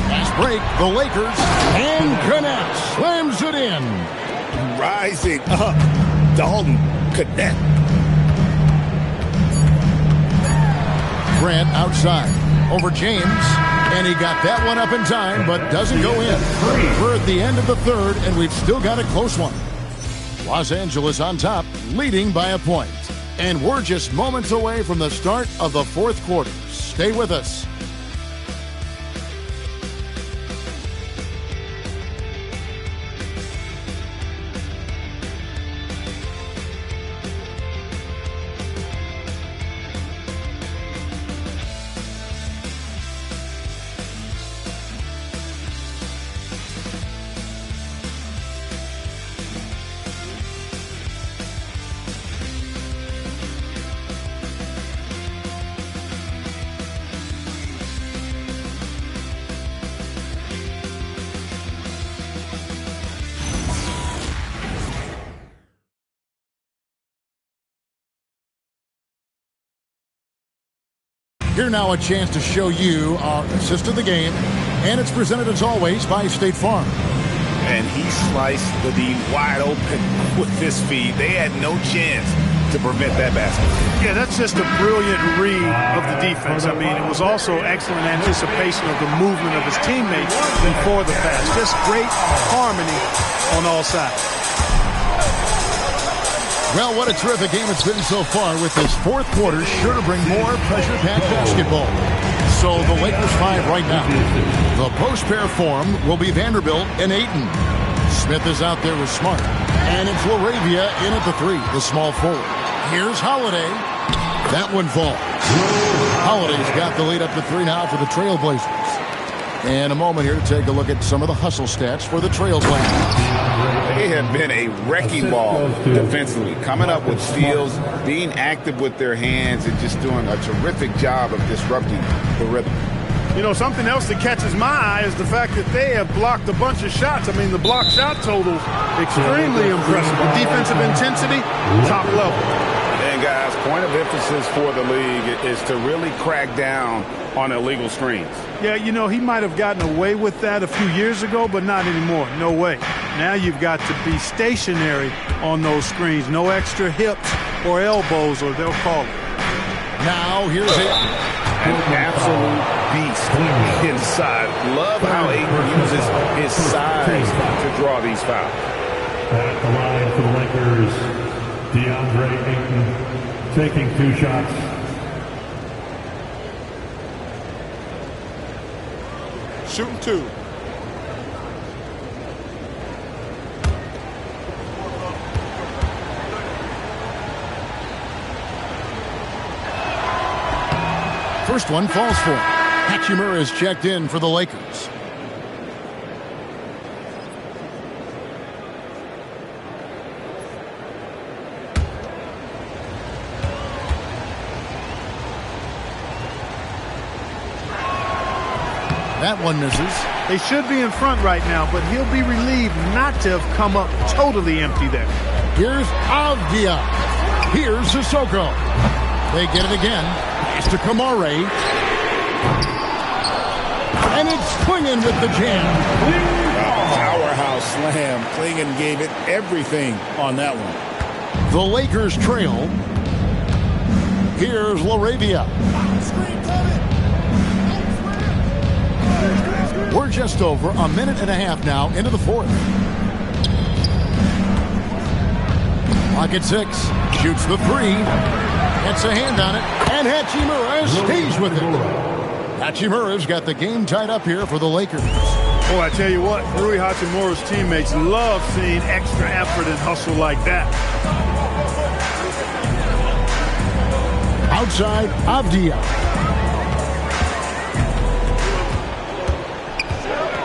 Fast break, the Lakers, and Connect slams it in. Rising up, Dalton Connect. Grant outside, over James, and he got that one up in time, but doesn't go in. We're at the end of the third, and we've still got a close one. Los Angeles on top, leading by a point. And we're just moments away from the start of the fourth quarter. Stay with us. Here now a chance to show you our assist of the game, and it's presented as always by State Farm. And he sliced the D wide open with this feed. They had no chance to prevent that basket. Yeah, that's just a brilliant read of the defense. I mean, it was also excellent anticipation of the movement of his teammates before the pass. Just great harmony on all sides. Well, what a terrific game it's been so far, with this fourth quarter sure to bring more pressure-packed basketball. So the Lakers 5 right now. The post-pair form will be Vanderbilt and Ayton. Smith is out there with Smart. And it's LaRavia in at the 3, the small forward. Here's Holiday. That one falls. Holiday's got the lead up to 3 now for the Trailblazers. And a moment here to take a look at some of the hustle stats for the Trailblazers. They have been a wrecking ball defensively, coming up with steals, being active with their hands, and just doing a terrific job of disrupting the rhythm. You know, something else that catches my eye is the fact that they have blocked a bunch of shots. I mean, the block shot total, extremely impressive. The defensive intensity, top level. And guys, point of emphasis for the league is to really crack down on illegal screens. Yeah, you know, he might have gotten away with that a few years ago, but not anymore. No way. Now you've got to be stationary on those screens. No extra hips or elbows, or they'll call it. Now, here's Ayton. An absolute beast inside. Love how Ayton uses his size to draw these fouls. At the line for the Lakers, DeAndre Ayton taking 2 shots. shooting 2. First one falls for him. Hachimura is checked in for the Lakers. That one misses. They should be in front right now, but he'll be relieved not to have come up totally empty there. Here's Avdia. Here's Sissoko. They get it again. Pass to Kamare. And it's Klingon with the jam. Powerhouse slam. Klingon gave it everything on that one. The Lakers trail. Here's LaRavia. We're just over a minute and a half now into the fourth. Clock at 6. Shoots the 3. Gets a hand on it. And Hachimura stays with it. Hachimura's got the game tied up here for the Lakers. Boy, I tell you what, Rui Hachimura's teammates love seeing extra effort and hustle like that. Outside, Avdia.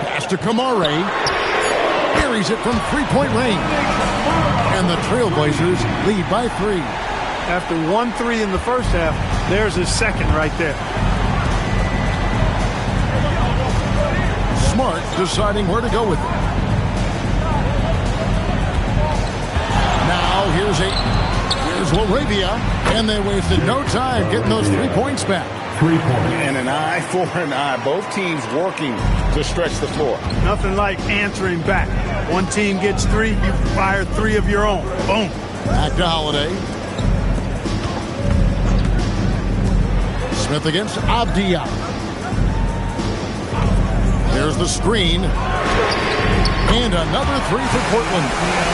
Pass to Kamare. Buries it from three-point range. And the Trailblazers lead by 3. After 1-3 in the first half, there's his second right there. Smart deciding where to go with it. Now here's LaRavia, and they wasted no time getting those 3 points back. 3 points. And an eye for an eye. Both teams working to stretch the floor. Nothing like answering back. One team gets 3, you fire 3 of your own. Boom. Back to Holiday. Smith against Avdia. There's the screen. And another 3 for Portland.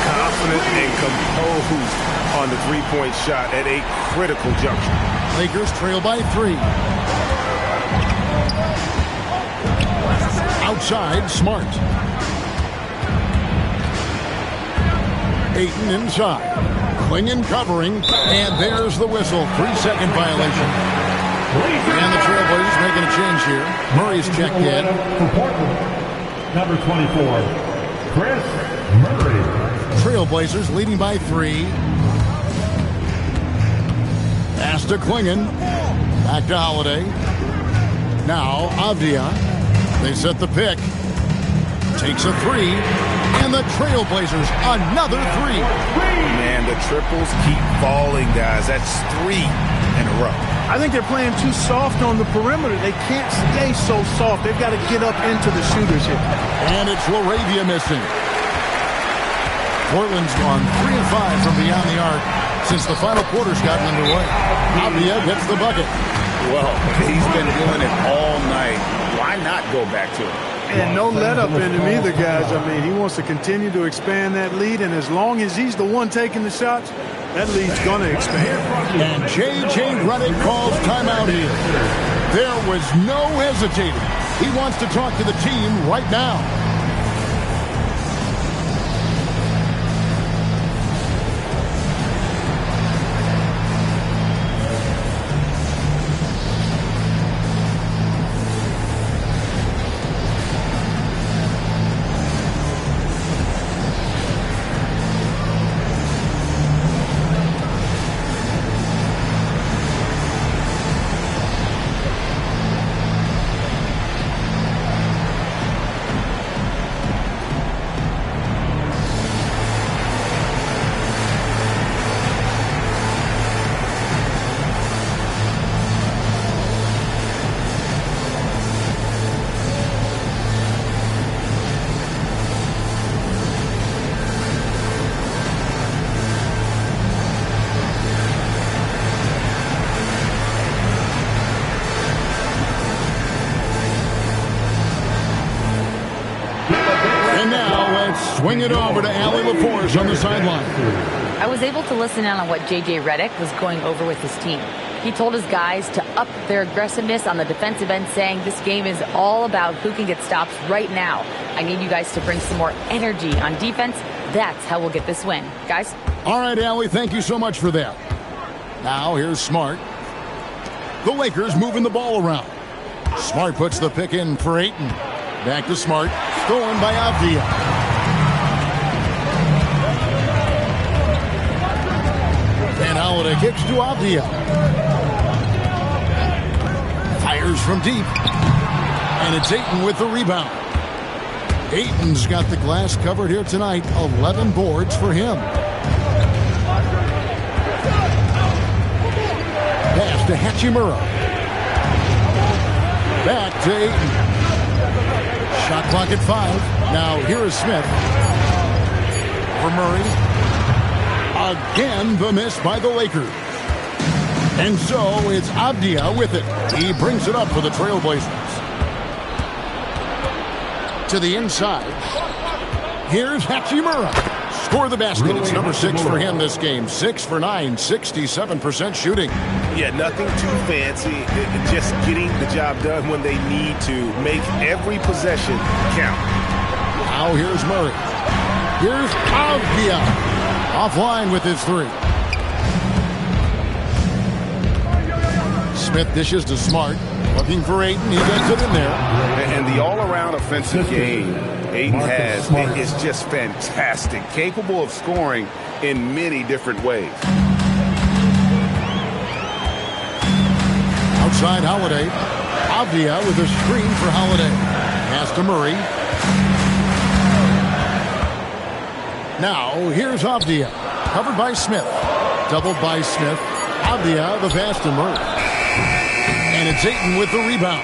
Confident and composed on the three-point shot at a critical juncture. Lakers trail by 3. Outside, Smart. Ayton inside. Klingon covering. And there's the whistle. 3-second violation. And the Trailblazers making a change here. Murray's checked in. For Portland, number 24, Chris Murray. Trailblazers leading by 3. Pass to Klingon. Back to Holiday. Now Avdia. They set the pick. Takes a 3. And the Trailblazers another 3. Man, the triples keep falling, guys. That's 3 in a row. I think they're playing too soft on the perimeter. They can't stay so soft. They've got to get up into the shooters here. And it's LaRavia missing. Portland's gone 3 of 5 from beyond the arc since the final quarter's gotten underway. Avdia gets the bucket. Well, he's been doing it all night. Why not go back to it? And no let up in him either, guys. I mean, he wants to continue to expand that lead, and as long as he's the one taking the shots, that lead's going to expand. And J.J. Redick calls timeout here. There was no hesitating. He wants to talk to the team right now. Swing it over to Allie LaForce on the sideline. I was able to listen in on what J.J. Redick was going over with his team. He told his guys to up their aggressiveness on the defensive end, saying this game is all about who can get stops right now. I need you guys to bring some more energy on defense. That's how we'll get this win. Guys? All right, Allie, thank you so much for that. Now here's Smart. The Lakers moving the ball around. Smart puts the pick in for Ayton. Back to Smart. Stolen by Avdia. And Holiday kicks to Avdia. Fires from deep. And it's Ayton with the rebound. Ayton's got the glass covered here tonight. 11 boards for him. Pass to Hachimura. Back to Ayton. Shot clock at 5. Now here is Smith. For Murray. Again, the miss by the Lakers. And so it's Avdia with it. He brings it up for the Trailblazers. To the inside. Here's Hachimura. Score the basket. It's number 6 for him this game. 6 for 9, 67% shooting. Yeah, nothing too fancy. Just getting the job done when they need to. Make every possession count. Now here's Murray. Here's Avdia. Offline with his 3. Smith dishes to Smart. Looking for Ayton. He gets it in there. And the all-around offensive game Ayton has is just fantastic. Capable of scoring in many different ways. Outside Holiday. Avdia with a screen for Holiday. Pass to Murray. Now here's Avdia. Covered by Smith. Doubled by Smith. Avdia the pass to Murray. And it's Ayton with the rebound.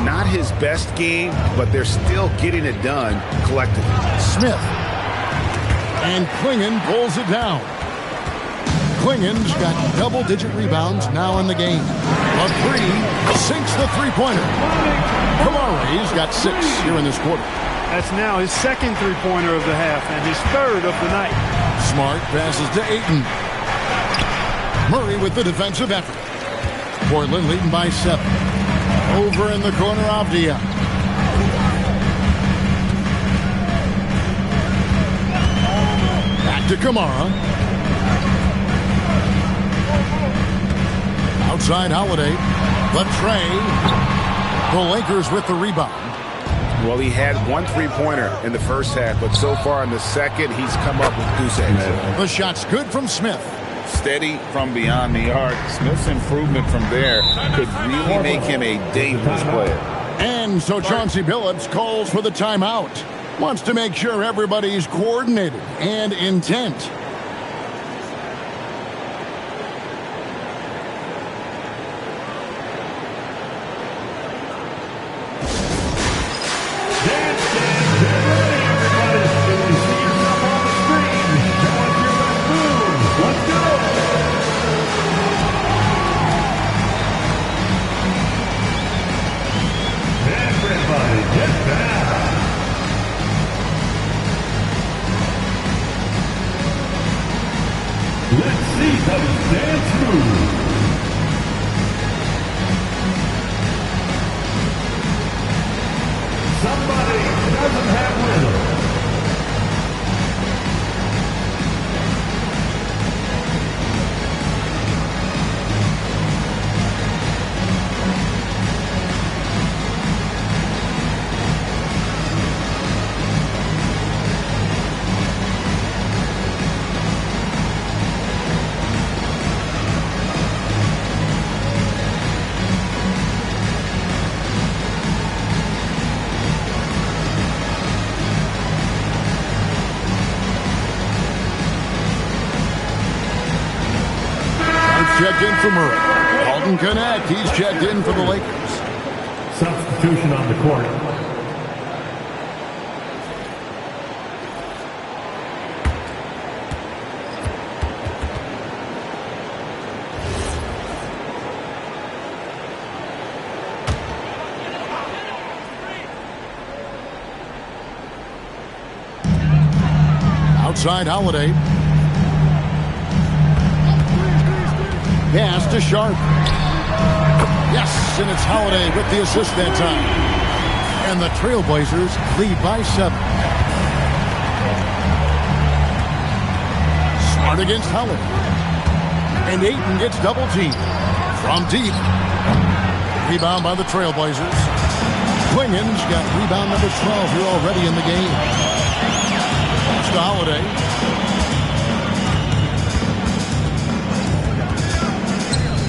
Not his best game, but they're still getting it done collectively. Smith. And Klingon pulls it down. Klingon's got double-digit rebounds now in the game. A 3 sinks the three-pointer. Kamari's got 6 here in this quarter. That's now his second three-pointer of the half and his third of the night. Smart passes to Ayton. Murray with the defensive effort. Portland leading by 7. Over in the corner, Avdia. Back to Kamara. Outside Holiday. But Trey. The Lakers with the rebound. Well, he had 1 three-pointer in the first half, but so far in the second, he's come up with goose eggs. The shot's good from Smith. Steady from beyond the arc. Smith's improvement from there could really make him a dangerous player. And so Chauncey Billups calls for the timeout. Wants to make sure everybody's coordinated and intent. Checked in for Murray. Alton Kunad, he's checked in for the Lakers. Substitution on the court. Outside Holiday. pass to Sharp. Yes, and it's Holiday with the assist that time. And the Trailblazers lead by 7. Smart against Holiday. And Ayton gets double teamed from deep. Rebound by the Trailblazers. Wingens got rebound number 12 here already in the game. It's to Holiday.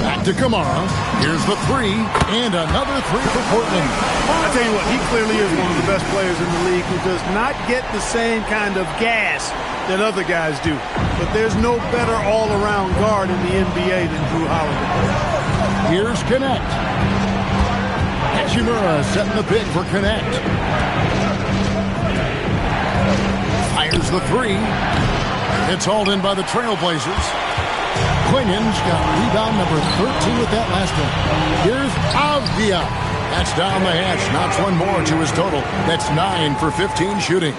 Back to Kamara. Here's the 3, and another 3 for Portland. I tell you what, he clearly is one of the best players in the league who does not get the same kind of gas that other guys do. But there's no better all-around guard in the NBA than Drew Holiday. Here's Connect. Hachimura setting the pick for Connect. Fires the 3. It's hauled in by the Trailblazers. Wingens got rebound number 13 with that last one. Here's Avdia. That's down the hash. Knocks one more to his total. That's 9 for 15 shooting.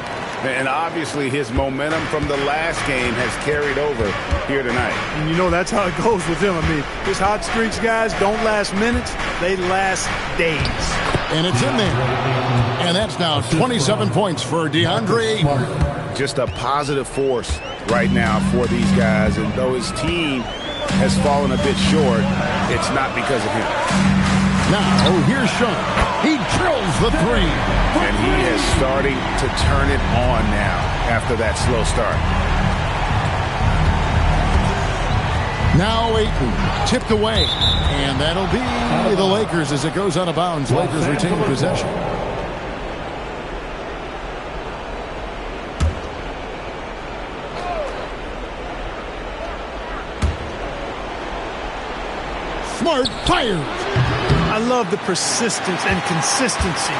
And obviously his momentum from the last game has carried over here tonight. And you know that's how it goes with him. I mean, his hot streaks, guys, don't last minutes. They last days. And it's in there. And that's now 27 points for DeAndre Ayton. Just a positive force right now for these guys. And though his team has fallen a bit short, it's not because of him. Now, here's Sean. He drills the 3. And he is starting to turn it on now after that slow start. Now Ayton tipped away. And that'll be the Lakers as it goes out of bounds. Lakers retain possession. Smart fires. I love the persistence and consistency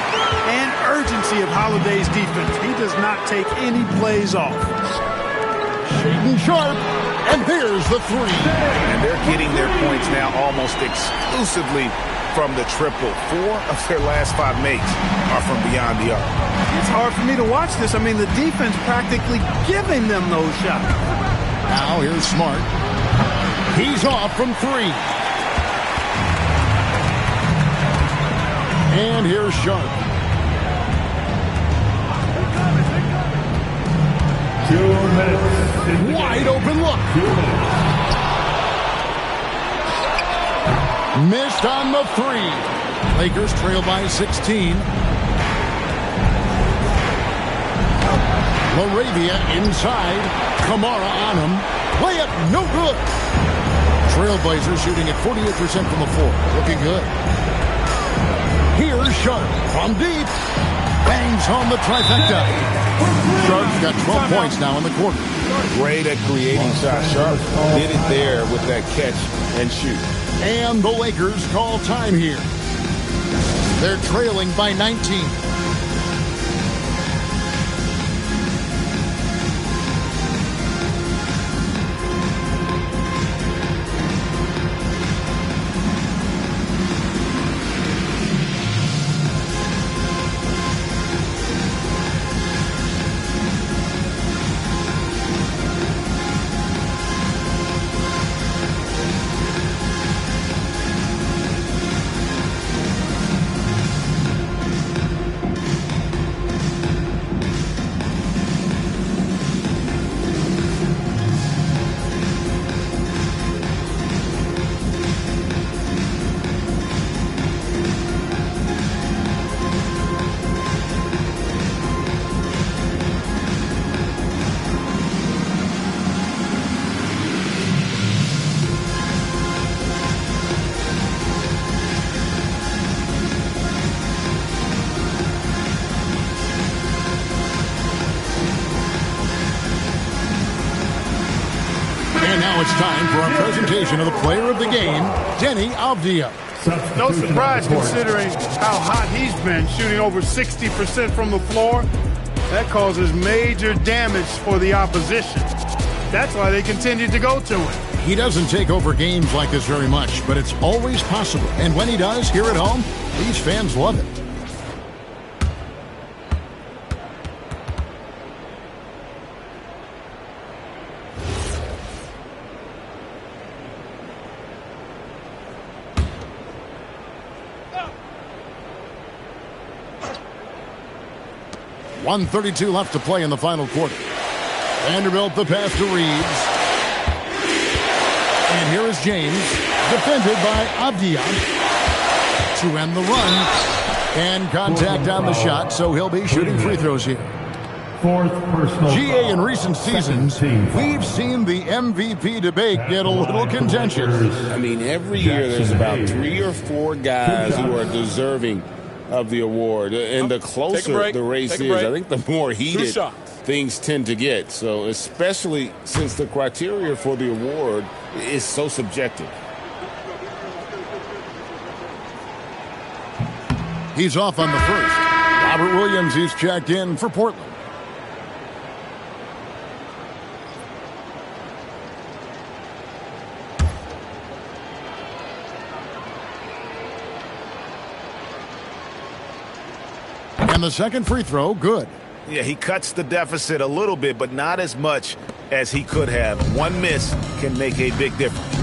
and urgency of Holiday's defense. He does not take any plays off. Shaden Sharp, and here's the 3. And they're getting their points now almost exclusively from the triple. 4 of their last 5 makes are from beyond the arc. It's hard for me to watch this. I mean, the defense practically giving them those shots. Now here's Smart. He's off from 3. And here's Sharp. 2 minutes. Wide open look. Missed on the 3. Lakers trail by 16. Laravia inside. Kamara on him. Layup no good. Trailblazers shooting at 48% from the floor. Looking good. Here's Sharp from deep. Bangs home the trifecta. Sharp's got 12 points now in the quarter. Great at creating shots. Sharp did it there with that catch and shoot. And the Lakers call time here. They're trailing by 19. And now it's time for our presentation of the player of the game, Deni Avdia. No surprise considering how hot he's been, shooting over 60% from the floor. That causes major damage for the opposition. That's why they continue to go to him. He doesn't take over games like this very much, but it's always possible. And when he does, here at home, these fans love it. 1:32 left to play in the final quarter. Vanderbilt the pass to Reeves. And here is James, defended by Avdia, to end the run. And contact on the shot, so he'll be shooting free throws here. Fourth personal GA in recent seasons, we've seen the MVP debate get a little contentious. I mean, every year there's about 3 or 4 guys who are deserving of the award. And the closer the race is, I think the more heated things tend to get. So especially since the criteria for the award is so subjective. He's off on the first. Robert Williams, he's checked in for Portland. And the second free throw, good. Yeah, he cuts the deficit a little bit, but not as much as he could have. One miss can make a big difference.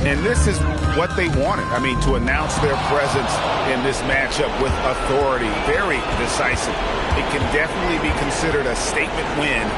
And this is what they wanted. I mean, to announce their presence in this matchup with authority, very decisive. It can definitely be considered a statement win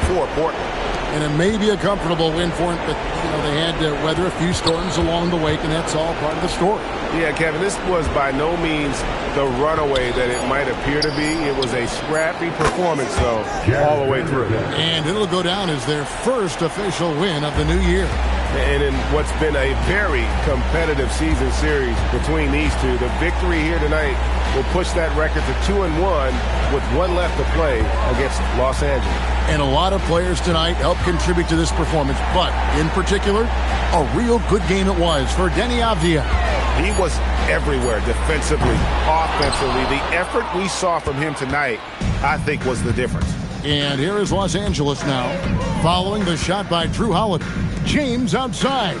for Portland. And it may be a comfortable win for him, but they had to weather a few storms along the way, and that's all part of the story. Yeah, Kevin, this was by no means the runaway that it might appear to be. It was a scrappy performance, though, all the way through. And it'll go down as their first official win of the new year. And in what's been a very competitive season series between these two, the victory here tonight will push that record to 2-1 with 1 left to play against Los Angeles. And a lot of players tonight helped contribute to this performance, but in particular, a real good game it was for Denny Avdia. He was everywhere, defensively, offensively. The effort we saw from him tonight, I think, was the difference. And here is Los Angeles now, following the shot by Drew Holiday. James outside.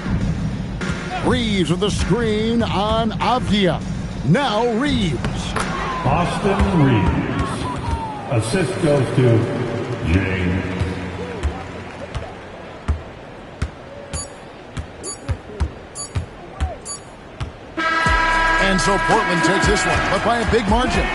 Reeves with the screen on Avdia. Now Reeves. Austin Reeves. Assist goes to James. And so Portland takes this one, but by a big margin.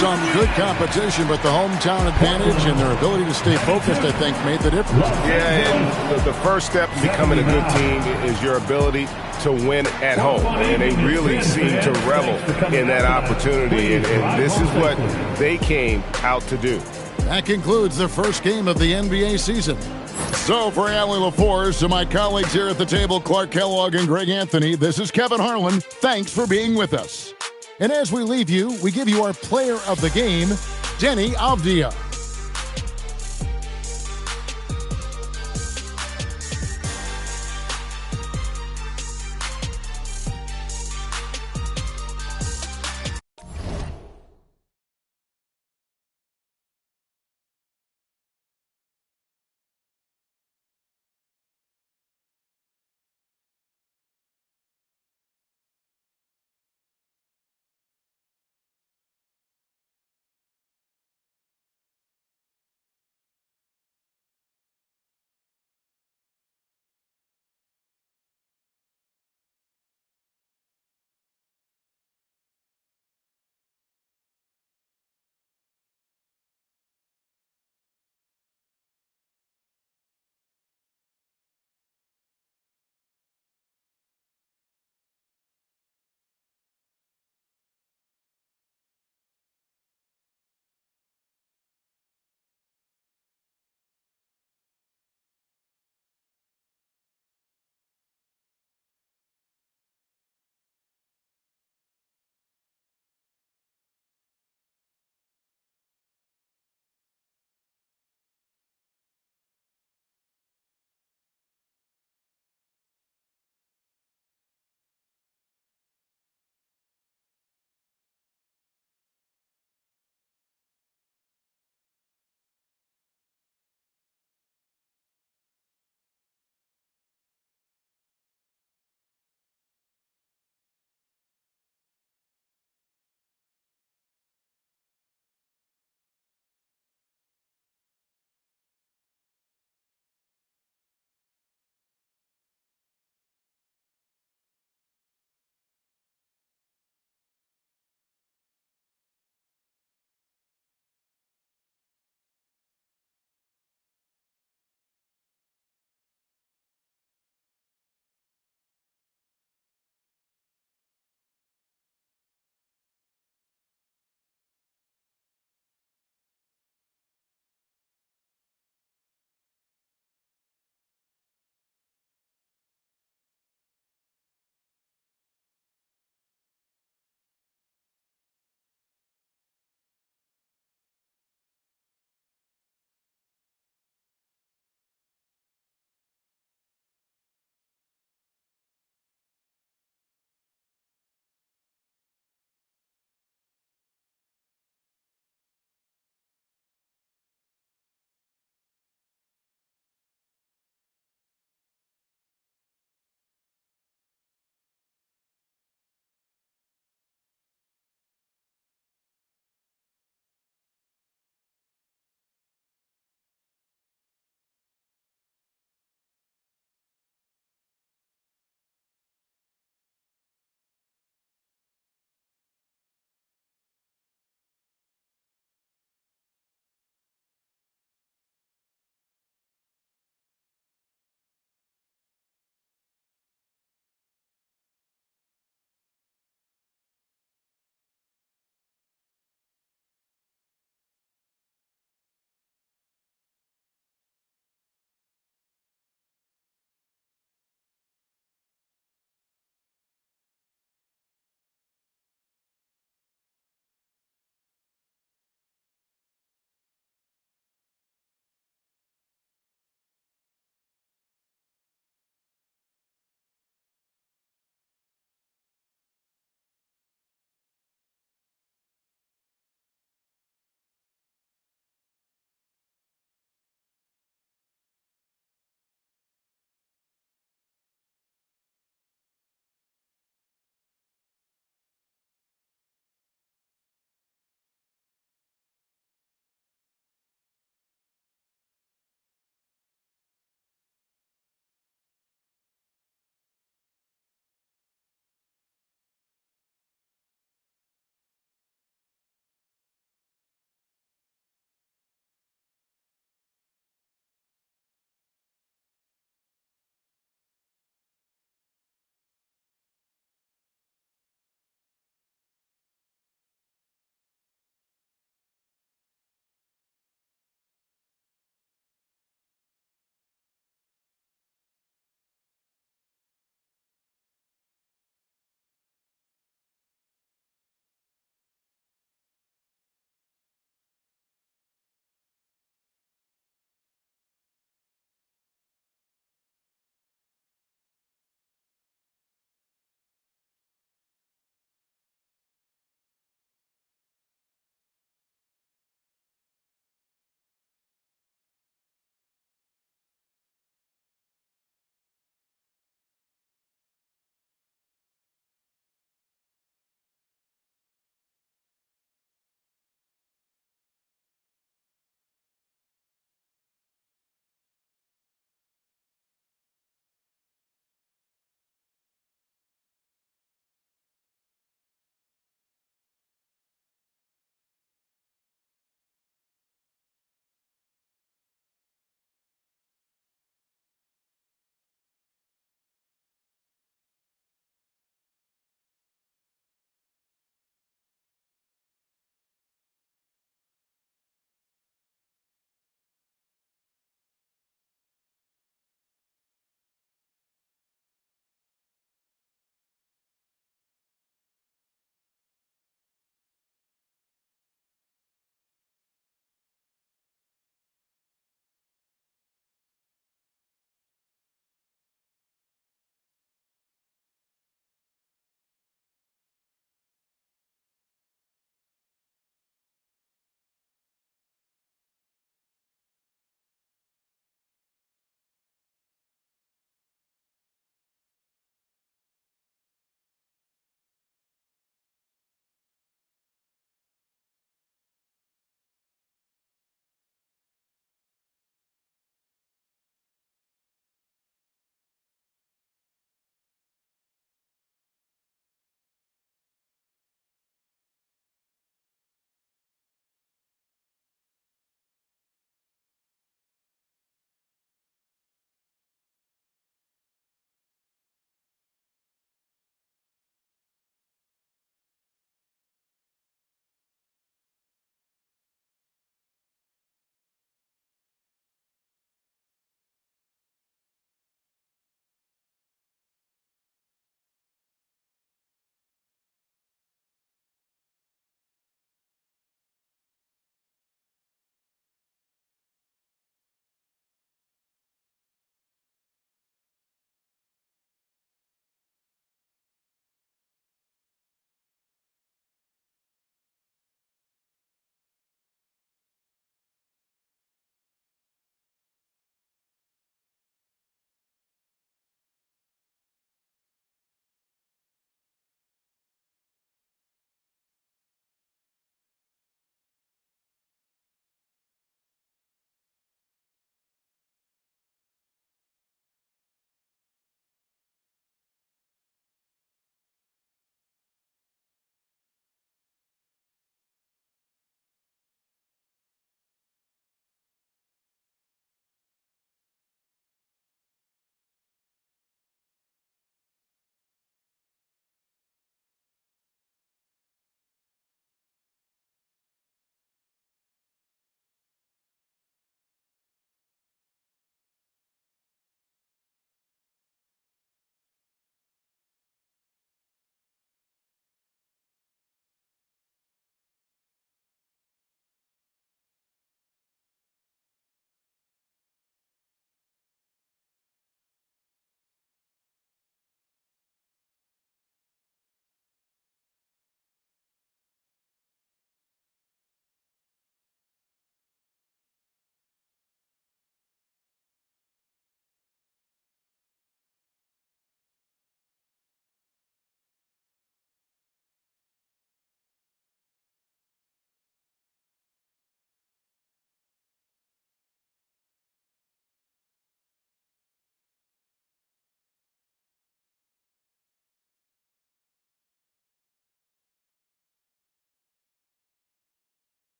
Some good competition, but the hometown advantage and their ability to stay focused, I think, made the difference. Yeah, and the first step in becoming a good team is your ability to win at home. And they really seem to revel in that opportunity. And this is what they came out to do. That concludes the first game of the NBA season. So for Allie LaForce, to my colleagues here at the table, Clark Kellogg and Greg Anthony, this is Kevin Harlan. Thanks for being with us. And as we leave you, we give you our player of the game, Denny Avdia.